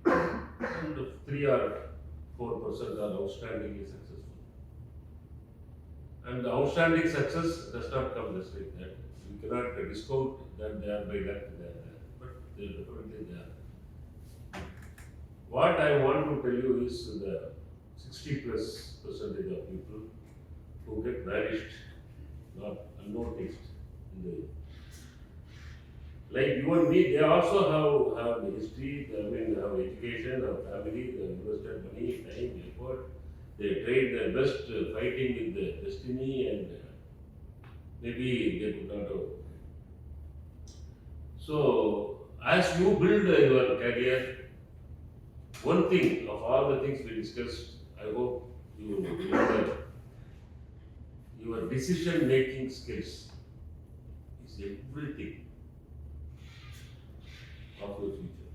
entrepreneurship. And 3 or 4% are outstandingly successful. And the outstanding success does not come just like that. You cannot discount that they are by luck, they are there. But they are definitely there. What I want to tell you is the 60+% of people who get vanished, not unnoticed in the like you and me, they also have the history, they have education, have family, they have invested money, time, effort. They tried their best fighting with the destiny and maybe they could not have. So, as you build your career, one thing of all the things we discussed, I hope you remember, your decision making skills is everything of your future.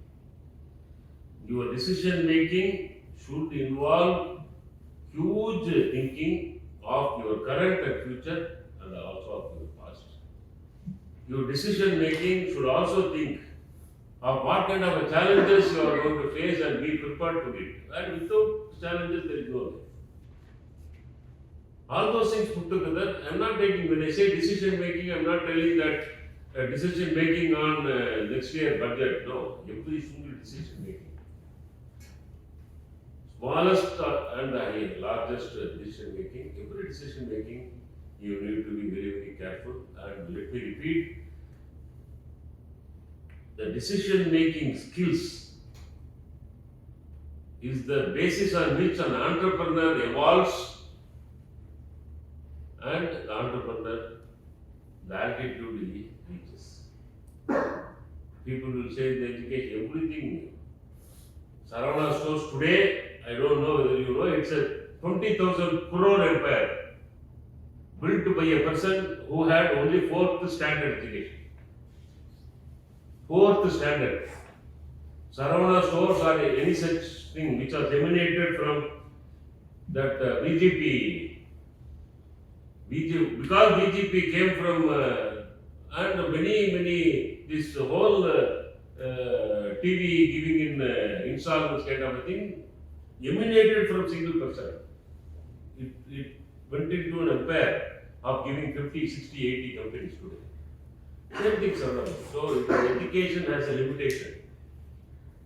Your decision making should involve huge thinking of your current and future and also of your past. Your decision making should also think of what kind of challenges you are going to face and be prepared to it. And without challenges, there is no life. All those things put together, I am not taking, when I say decision making, I am not telling that decision making on next year budget. No, every single decision making. Smallest and largest decision making, every decision making, you need to be very, very careful. And let me repeat, the decision making skills is the basis on which an entrepreneur evolves, and the entrepreneur, the altitude he reaches. People will say the education, everything. Saravana stores today, I don't know whether you know, it's a 20,000 crore empire built by a person who had only 4th standard education. 4th standard. Saravana stores or any such thing which was emanated from that because BJP came from and many this whole TV giving in installments kind of a thing emanated from single person. It went into an empire of giving 50, 60, 80 companies today. Same thing, sir. So education has a limitation.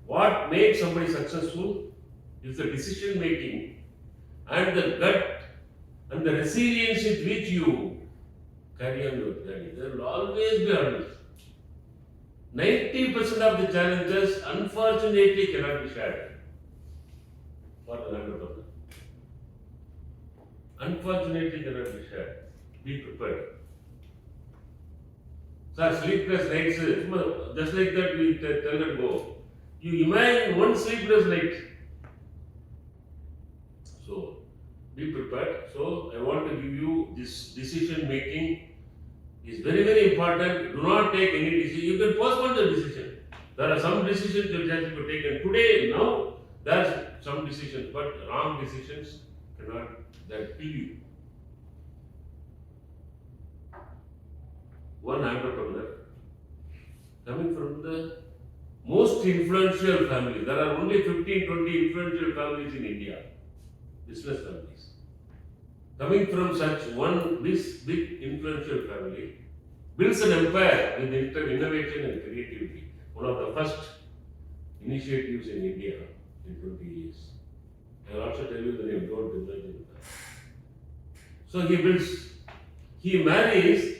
What makes somebody successful is the decision making and the gut and the resilience with which you carry on your journey. There will always be hurdles. 90% of the challenges, unfortunately, cannot be shared for an entrepreneur. Unfortunately, cannot be shared. Be prepared. So, sleepless nights, just like that, we tell and go. You imagine one sleepless night. So, be prepared. So, I want to give you this decision making is very, very important. Do not take any decision. You can postpone the decision. There are some decisions that have to be taken today, now. There are some decisions, but wrong decisions cannot that kill you. One entrepreneur coming from the most most influential families. There are only 15, 20 influential families in India, business families. Coming from such this big influential family, builds an empire with innovation and creativity. One of the first initiatives in India in 20 years. I will also tell you the name, don't imagine that. So he marries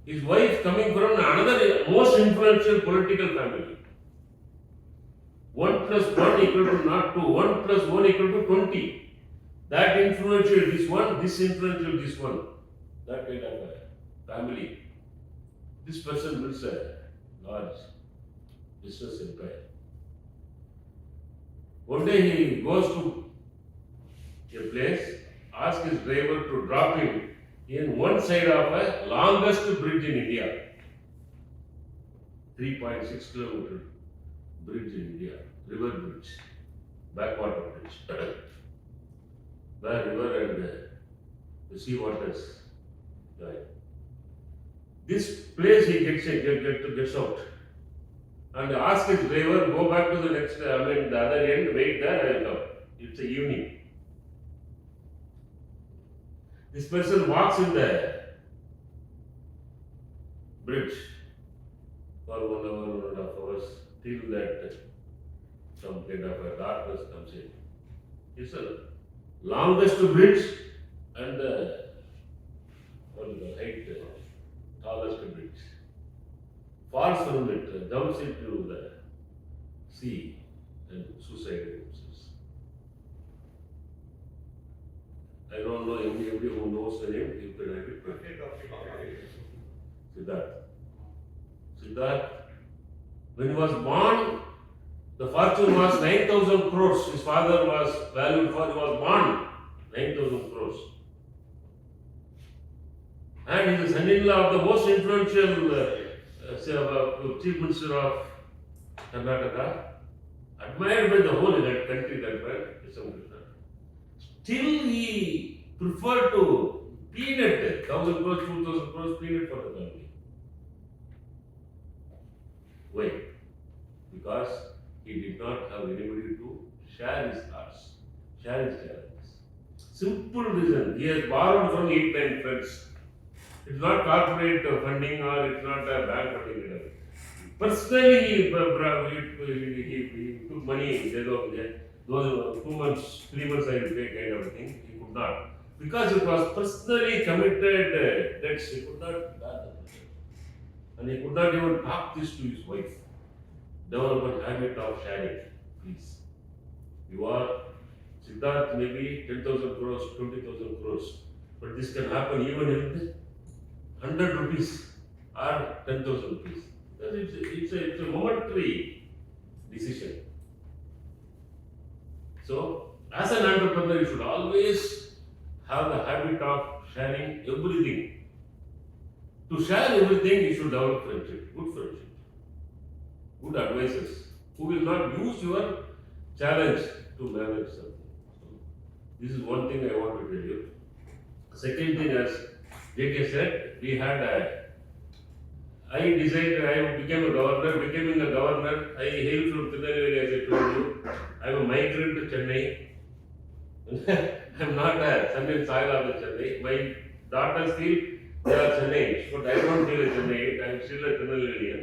his wife coming from another most influential political family. 1 plus 1 equal to not 2, 1 plus 1 equal to 20. That influential this one, this influential this one. That kind of a family. This person builds a large business empire. One day he goes to a place, asks his driver to drop him in one side of a longest bridge in India. 3.6 kilometer bridge in India, river bridge, backwater bridge. Where river and the sea waters join. This place he gets out and asks his driver, go back to the the other end, wait there, I will come. It's a evening. This person walks in the bridge for 1 hour, 1.5 hours, till that some kind of a darkness comes in. It's a longest bridge and the height, tallest bridge. Falls from it, jumps into the sea and suicide themselves. I don't know anybody who knows the name, you can have it. Siddharth. When he was born, the fortune was 9,000 crores. His father was valued for, he was born 9,000 crores. And he is the son-in-law of the most influential Chief Minister of Karnataka, admired by the whole country, that man. Still he preferred to peanut 1,000 crores, 2,000 crores peanut for the family. Why? Because he did not have anybody to share his thoughts, share his challenges. Simple reason, he has borrowed from 8, 9 friends. It's not corporate funding or it's not a bank funding. Personally, he took money, those 2 months, 3 months I will pay kind of a thing. He could not. Because it was personally committed debts, he could not bear the pressure. And he could not even talk this to his wife. Develop a habit of sharing, please. You are Siddharth, maybe 10,000 crores, 20,000 crores. But this can happen even if 100 rupees or 10,000 rupees. It's a momentary decision. So, as an entrepreneur, you should always have the habit of sharing everything. To share everything, you should develop friendship, good advisors, who will not use your challenge to manage something. So, this is one thing I want to tell you. Second thing, as JK said, we had I became a governor. Becoming a governor, I hail from Tirunelveli, as I told you. I am a migrant to Chennai. I am not a son and soil of Chennai. My daughters feel they are Chennai, but I don't feel a Chennai. I am still a Tirunelvelian.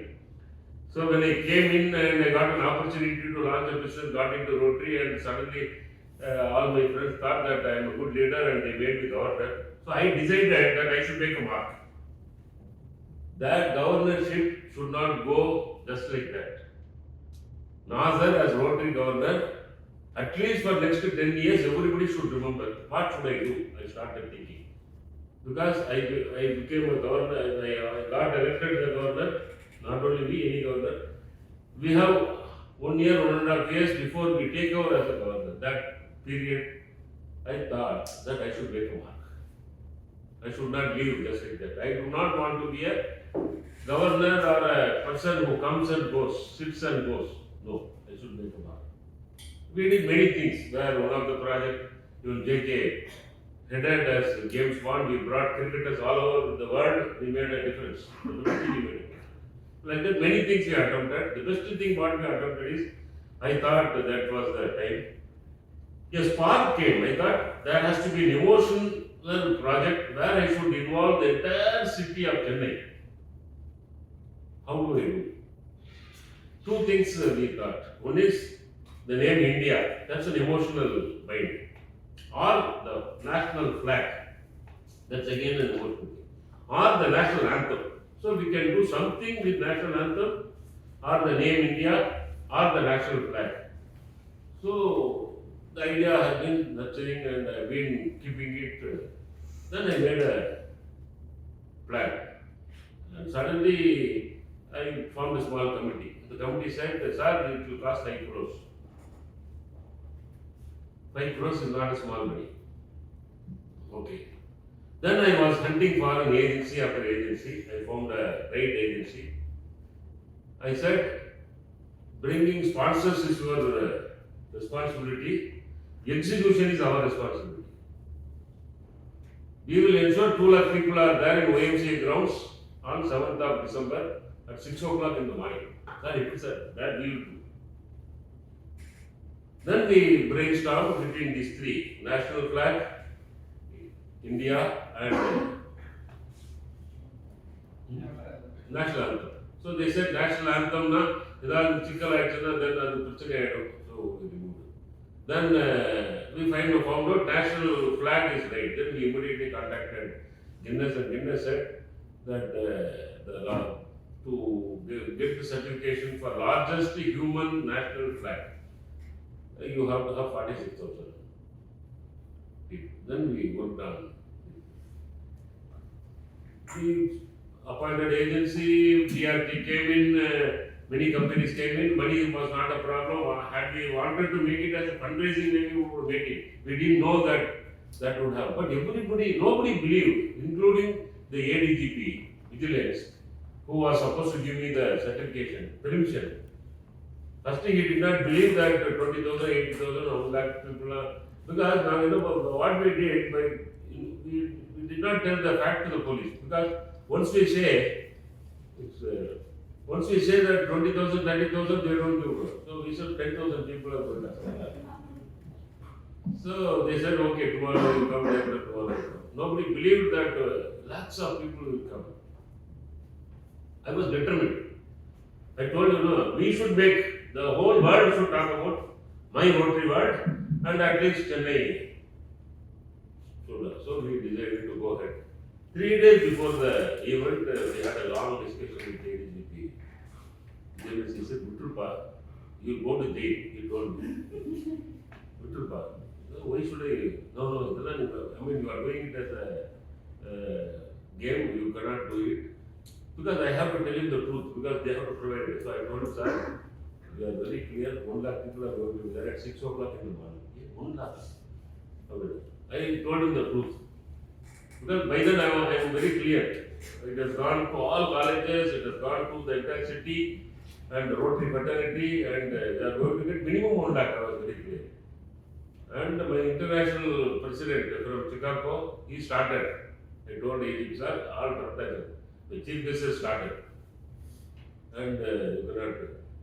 So when I came in and I got an opportunity to launch a business, got into Rotary, and suddenly all my friends thought that I am a good leader and they made me governor. So I decided that I should make a mark. That governorship should not go just like that. Nazar as Rotary governor, at least for next 10 years, everybody should remember, what should I do? I started thinking. Because I became a governor, I got elected as a governor, not only me, any governor. We have 1 year, 1.5 years before we take over as a governor. That period, I thought that I should make a mark. I should not leave just like that. I do not want to be a governor or a person who comes and goes, sits and goes. No, I should make a mark. We did many things where one of the projects, even JK headed as James Bond, we brought cricketers all over the world, we made a difference. We Like that, many things we attempted. The best thing what we attempted is, I thought that was the time. A spark came. I thought there has to be an emotional project where I should involve the entire city of Chennai. How do I do? Two things we thought. One is the name India. That's an emotional bind. Or the national flag. That's again an emotional thing. Or the national anthem. So we can do something with national anthem, or the name India, or the national flag. So the idea has been nurturing and I've been keeping it. Then I made a plan. And suddenly I formed a small committee. The committee said, sir, it will cost 5 crores. 5 crores is not a small money. Okay. Then I was hunting for an agency after agency. I found a right agency. I said, bringing sponsors is your responsibility. Execution is our responsibility. We will ensure 2 lakh people are there in OMCA grounds on 7th of December at 6 o'clock in the morning. Sir, it is that we will do. Then we brainstormed between these three: national flag, India, and national anthem. So they said national anthem na idal chikkal aayachana then adu prachane aayidum. So we removed it. Then we found out national flag is right. Then we immediately contacted Guinness, and Guinness said that to get the certification for largest human national flag, you have to have 46,000 people. Then we worked on. We appointed agency, DRT came in, many companies came in, money was not a problem. Had we wanted to make it as a fundraising, maybe we would make it. We didn't know that would happen. But nobody believed, including the ADGP, Vigilance, who was supposed to give me the certification, permission. First thing, he did not believe that 20,000, 80,000, 1 lakh people are, because now what we did, we did not tell the fact to the police, because once we say that 20,000, 30,000, they don't give. So we said 10,000 people are going to. So they said, okay, tomorrow you come, tomorrow you come. Nobody believed that lakhs of people will come. I was determined. I told you, no, we should make, the whole world should talk about my Rotary word, and at least Chennai. So we decided to go ahead. 3 days before the event, we had a long discussion with the ADGP. He said, Vitrupa, you go to jail, he told me. Vitrupa, why should I? No, I mean, you are doing it as a game, you cannot do it. Because I have to tell him the truth, because they have to provide it. So I told him, sir, we are very clear, 1 lakh people are going to be there at 6 o'clock in the morning. 1 lakh. I told him the truth. Because by then I am very clear. It has gone to all colleges, it has gone to the entire city and Rotary fraternity, and they are going to get minimum 1 lakh. I was very clear. And my international president from Chicago, he started. I told AGP, sir, all baptized. The chief guest has started. And you cannot.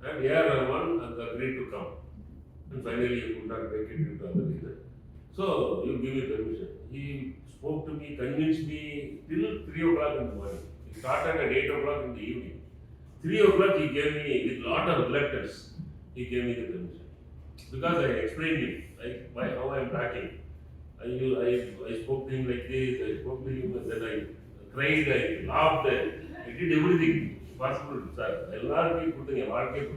And A.R. Rahman has agreed to come. And finally, he could not make it due to other reason. So, you give me permission. He spoke to me, convinced me till 3 o'clock in the morning. He started at 8 o'clock in the evening. 3 o'clock he gave me, with lot of reluctance, he gave me the permission. Because I explained him, how I am tracking. I spoke to him like this, I spoke to him, and then I cried, I laughed, I did everything possible, sir. I will not be putting a market.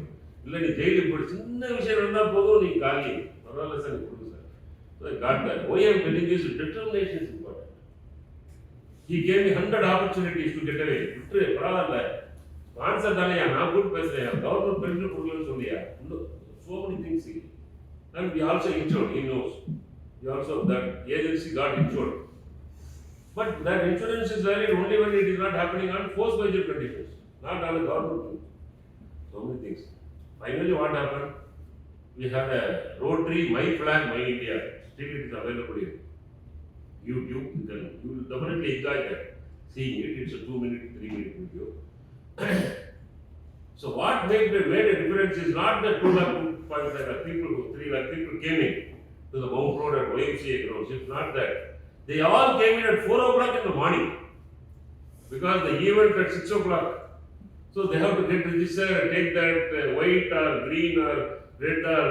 இல்லை நீ ஜெயிலுக்கு போய் சின்ன விஷயம் இருந்தால் போதும் நீ காலி பரவாயில்ல சார் நீ கொடுங்க sir. So I got that. Why I am telling this, determination is important. He gave me 100 opportunities to get away. விட்டு பரவாயில்ல ஸ்பான்சர் தானே நான் கூட பேசுகிறேன் கவர்மெண்ட் பென்ஷன் கொடுக்கலன்னு சொல்லியா so many things. And we also insured, he knows. We also, that agency got insured. But that insurance is valid only when it is not happening on force majeure conditions, not on the government. So many things. Finally, what happened? We had a Rotary, My Flag, My India. Still it is available in YouTube. You will definitely enjoy that. Seeing it, it's a 2-minute, 3-minute video. So what made a difference is not the 2.5 lakh people, 3 lakh people came in to the Mount Road at YMCA grounds. It's not that. They all came in at 4 o'clock in the morning because the event at 6 o'clock. So they have to get registered, take that white or green or red or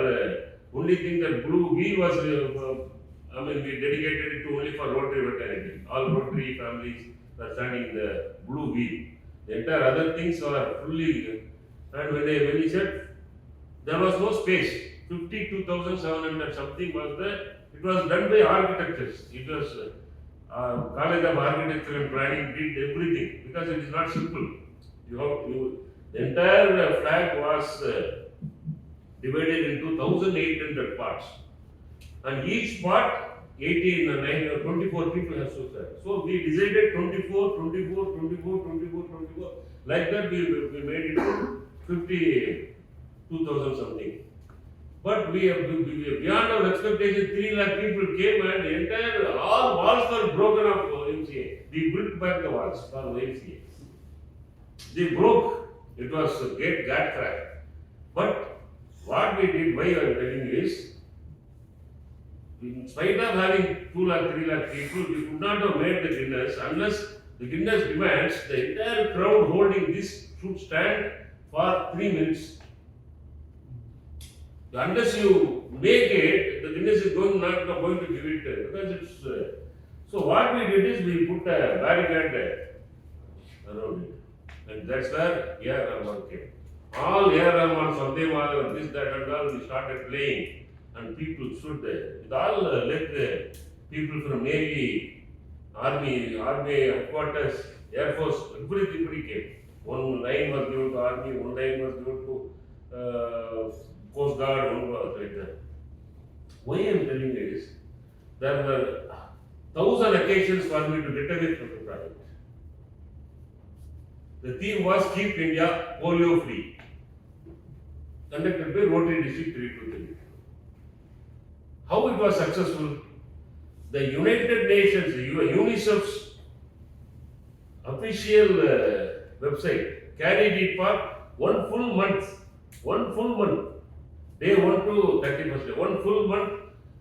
only thing that blue wheel was, we dedicated it to only for Rotary fraternity. All Rotary families are standing in the blue wheel. The entire other things are fully, and when he said there was no space, 52,700 something was there. It was done by architects. It was College of Architecture and Planning did everything because it is not simple. The entire flag was divided into 1,800 parts, and each part 24 people have to serve. So we decided 24. Like that we made it to 52,000 something. But we have beyond our expectation. 3 lakh people came and the entire all walls were broken up for MCA. We built back the walls for MCA. They broke. It was a gate crack. But what we did, why I am telling you is, in spite of having 2 lakh, 3 lakh people, we could not have made the Guinness unless the Guinness demands the entire crowd holding this should stand for 3 minutes. Unless you make it, the Guinness is not going to give it because it's. So what we did is we put a barricade around it, and that's where A.R. Rahman came. All A.R. Rahman, Sunday Madhavan, this, that, and all, we started playing, and people stood there. It all let people from Navy, Army headquarters, Air Force, everybody came. One line was given to Army, one line was given to Coast Guard, one was like that. Why I am telling you is, there were 1,000 occasions for me to get away from the project. The theme was Keep India Polio Free, conducted by Rotary District 323. How it was successful? The United Nations, UNICEF's official website carried it for one full month. Day 1 to 31st day, 1 full month.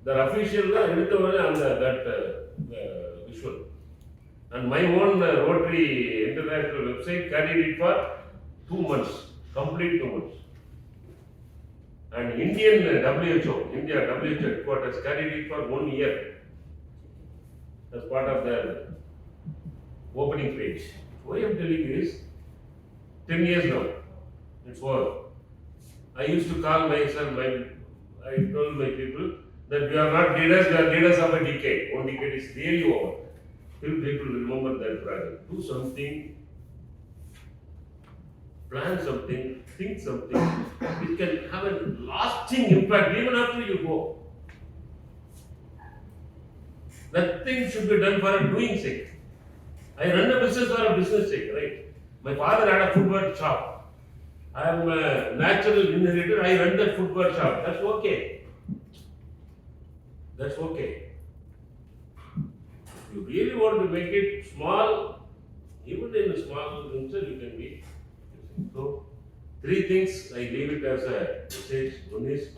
The official that visual. And my own Rotary International website carried it for 2 months, complete 2 months. And Indian India WHO headquarters carried it for 1 year as part of their opening page. Why I am telling you is, 10 years now, it's over. I used to call myself, I told my people that we are not leaders, we are leaders of a decade. 1 decade is really over. Still people remember that project. Do something, plan something, think something, which can have a lasting impact even after you go. Nothing should be done for a doing sake. I run a business for a business sake, right? My father had a footwear shop. I am a natural inheritor, I run that footwear shop. That's okay. That's okay. If you really want to make it small, even in a small venture you can be. So, 3 things I leave it as a message. One is,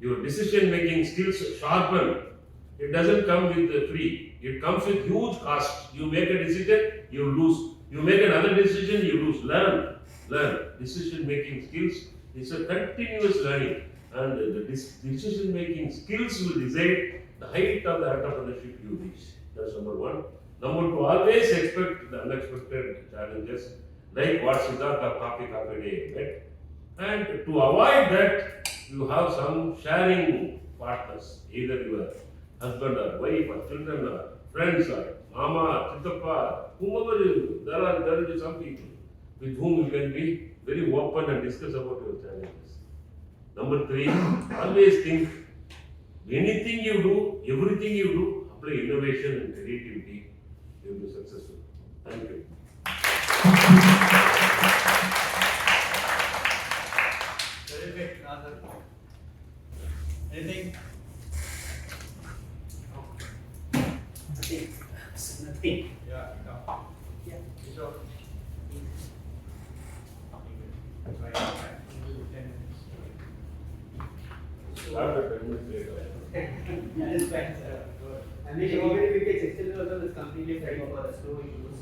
your decision making skills sharpen. It doesn't come with free. It comes with huge cost. You make a decision, you lose. You make another decision, you lose. Learn. Decision making skills is a continuous learning, and the decision making skills will decide the height of the entrepreneurship you reach. That's number 1. Number 2, always expect the unexpected challenges, like what Siddhartha Coffee Day met. And to avoid that, you have some sharing partners, either your husband or wife or children or friends or mama, chittappa, whomever you, there will be some people with whom you can be very open and discuss about your challenges. Number 3, always think, anything you do, everything you do, apply innovation and creativity, you will be successful. Thank you. Terrific, Nazar. Anything? Nothing. Yeah, no. Yeah. Sure. Right. Start the 10 minutes later. That is fine, sir. I mean, even if it gets extended also, it's completely fine for us, no issues.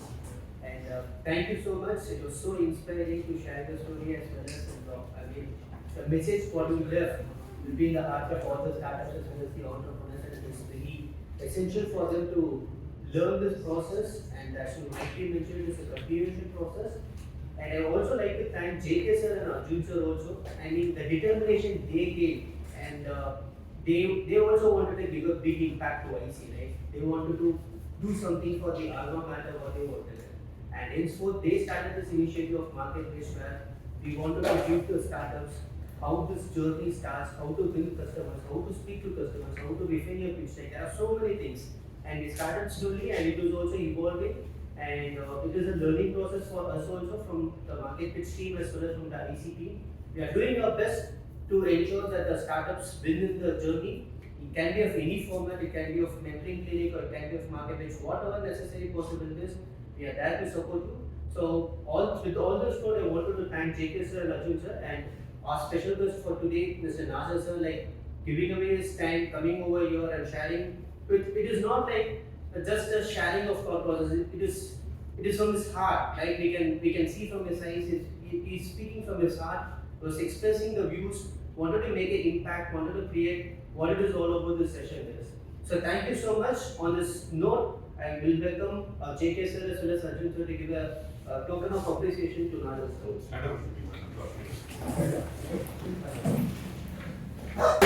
And thank you so much. It was so inspiring to share the story as well as I mean, the message what you left will be in the heart of all the startups as well as the entrepreneurs, and it's really essential for them to learn this process. And as you rightly mentioned, it's a continuation process. And I would also like to thank JK sir and Arjun sir also. I mean, the determination they gave, and they also wanted to give a big impact to IC, right? They wanted to do something for the alma mater what they wanted. And henceforth, they started this initiative of marketplace where we wanted to give to startups how this journey starts, how to build customers, how to speak to customers, how to refine your pitch deck. There are so many things. And we started slowly, and it was also evolving. And it is a learning process for us also from the market pitch team as well as from the IC team. We are doing our best to ensure that the startups win in the journey. It can be of any format, it can be of mentoring clinic, or it can be of marketplace, whatever necessary possible is. We are there to support you. So with all this note, I wanted to thank JK sir and Arjun sir, and our special guest for today, Mr. Nazar sir, like giving away his time, coming over here and sharing. It is not like just a sharing of thought process. It is from his heart. Like we can see from his eyes, he's speaking from his heart. He was expressing the views, wanted to make an impact, wanted to create what it is all about this session is. So thank you so much. On this note, I will welcome JK sir as well as Arjun sir to give a token of appreciation to Nazar sir. Stand up.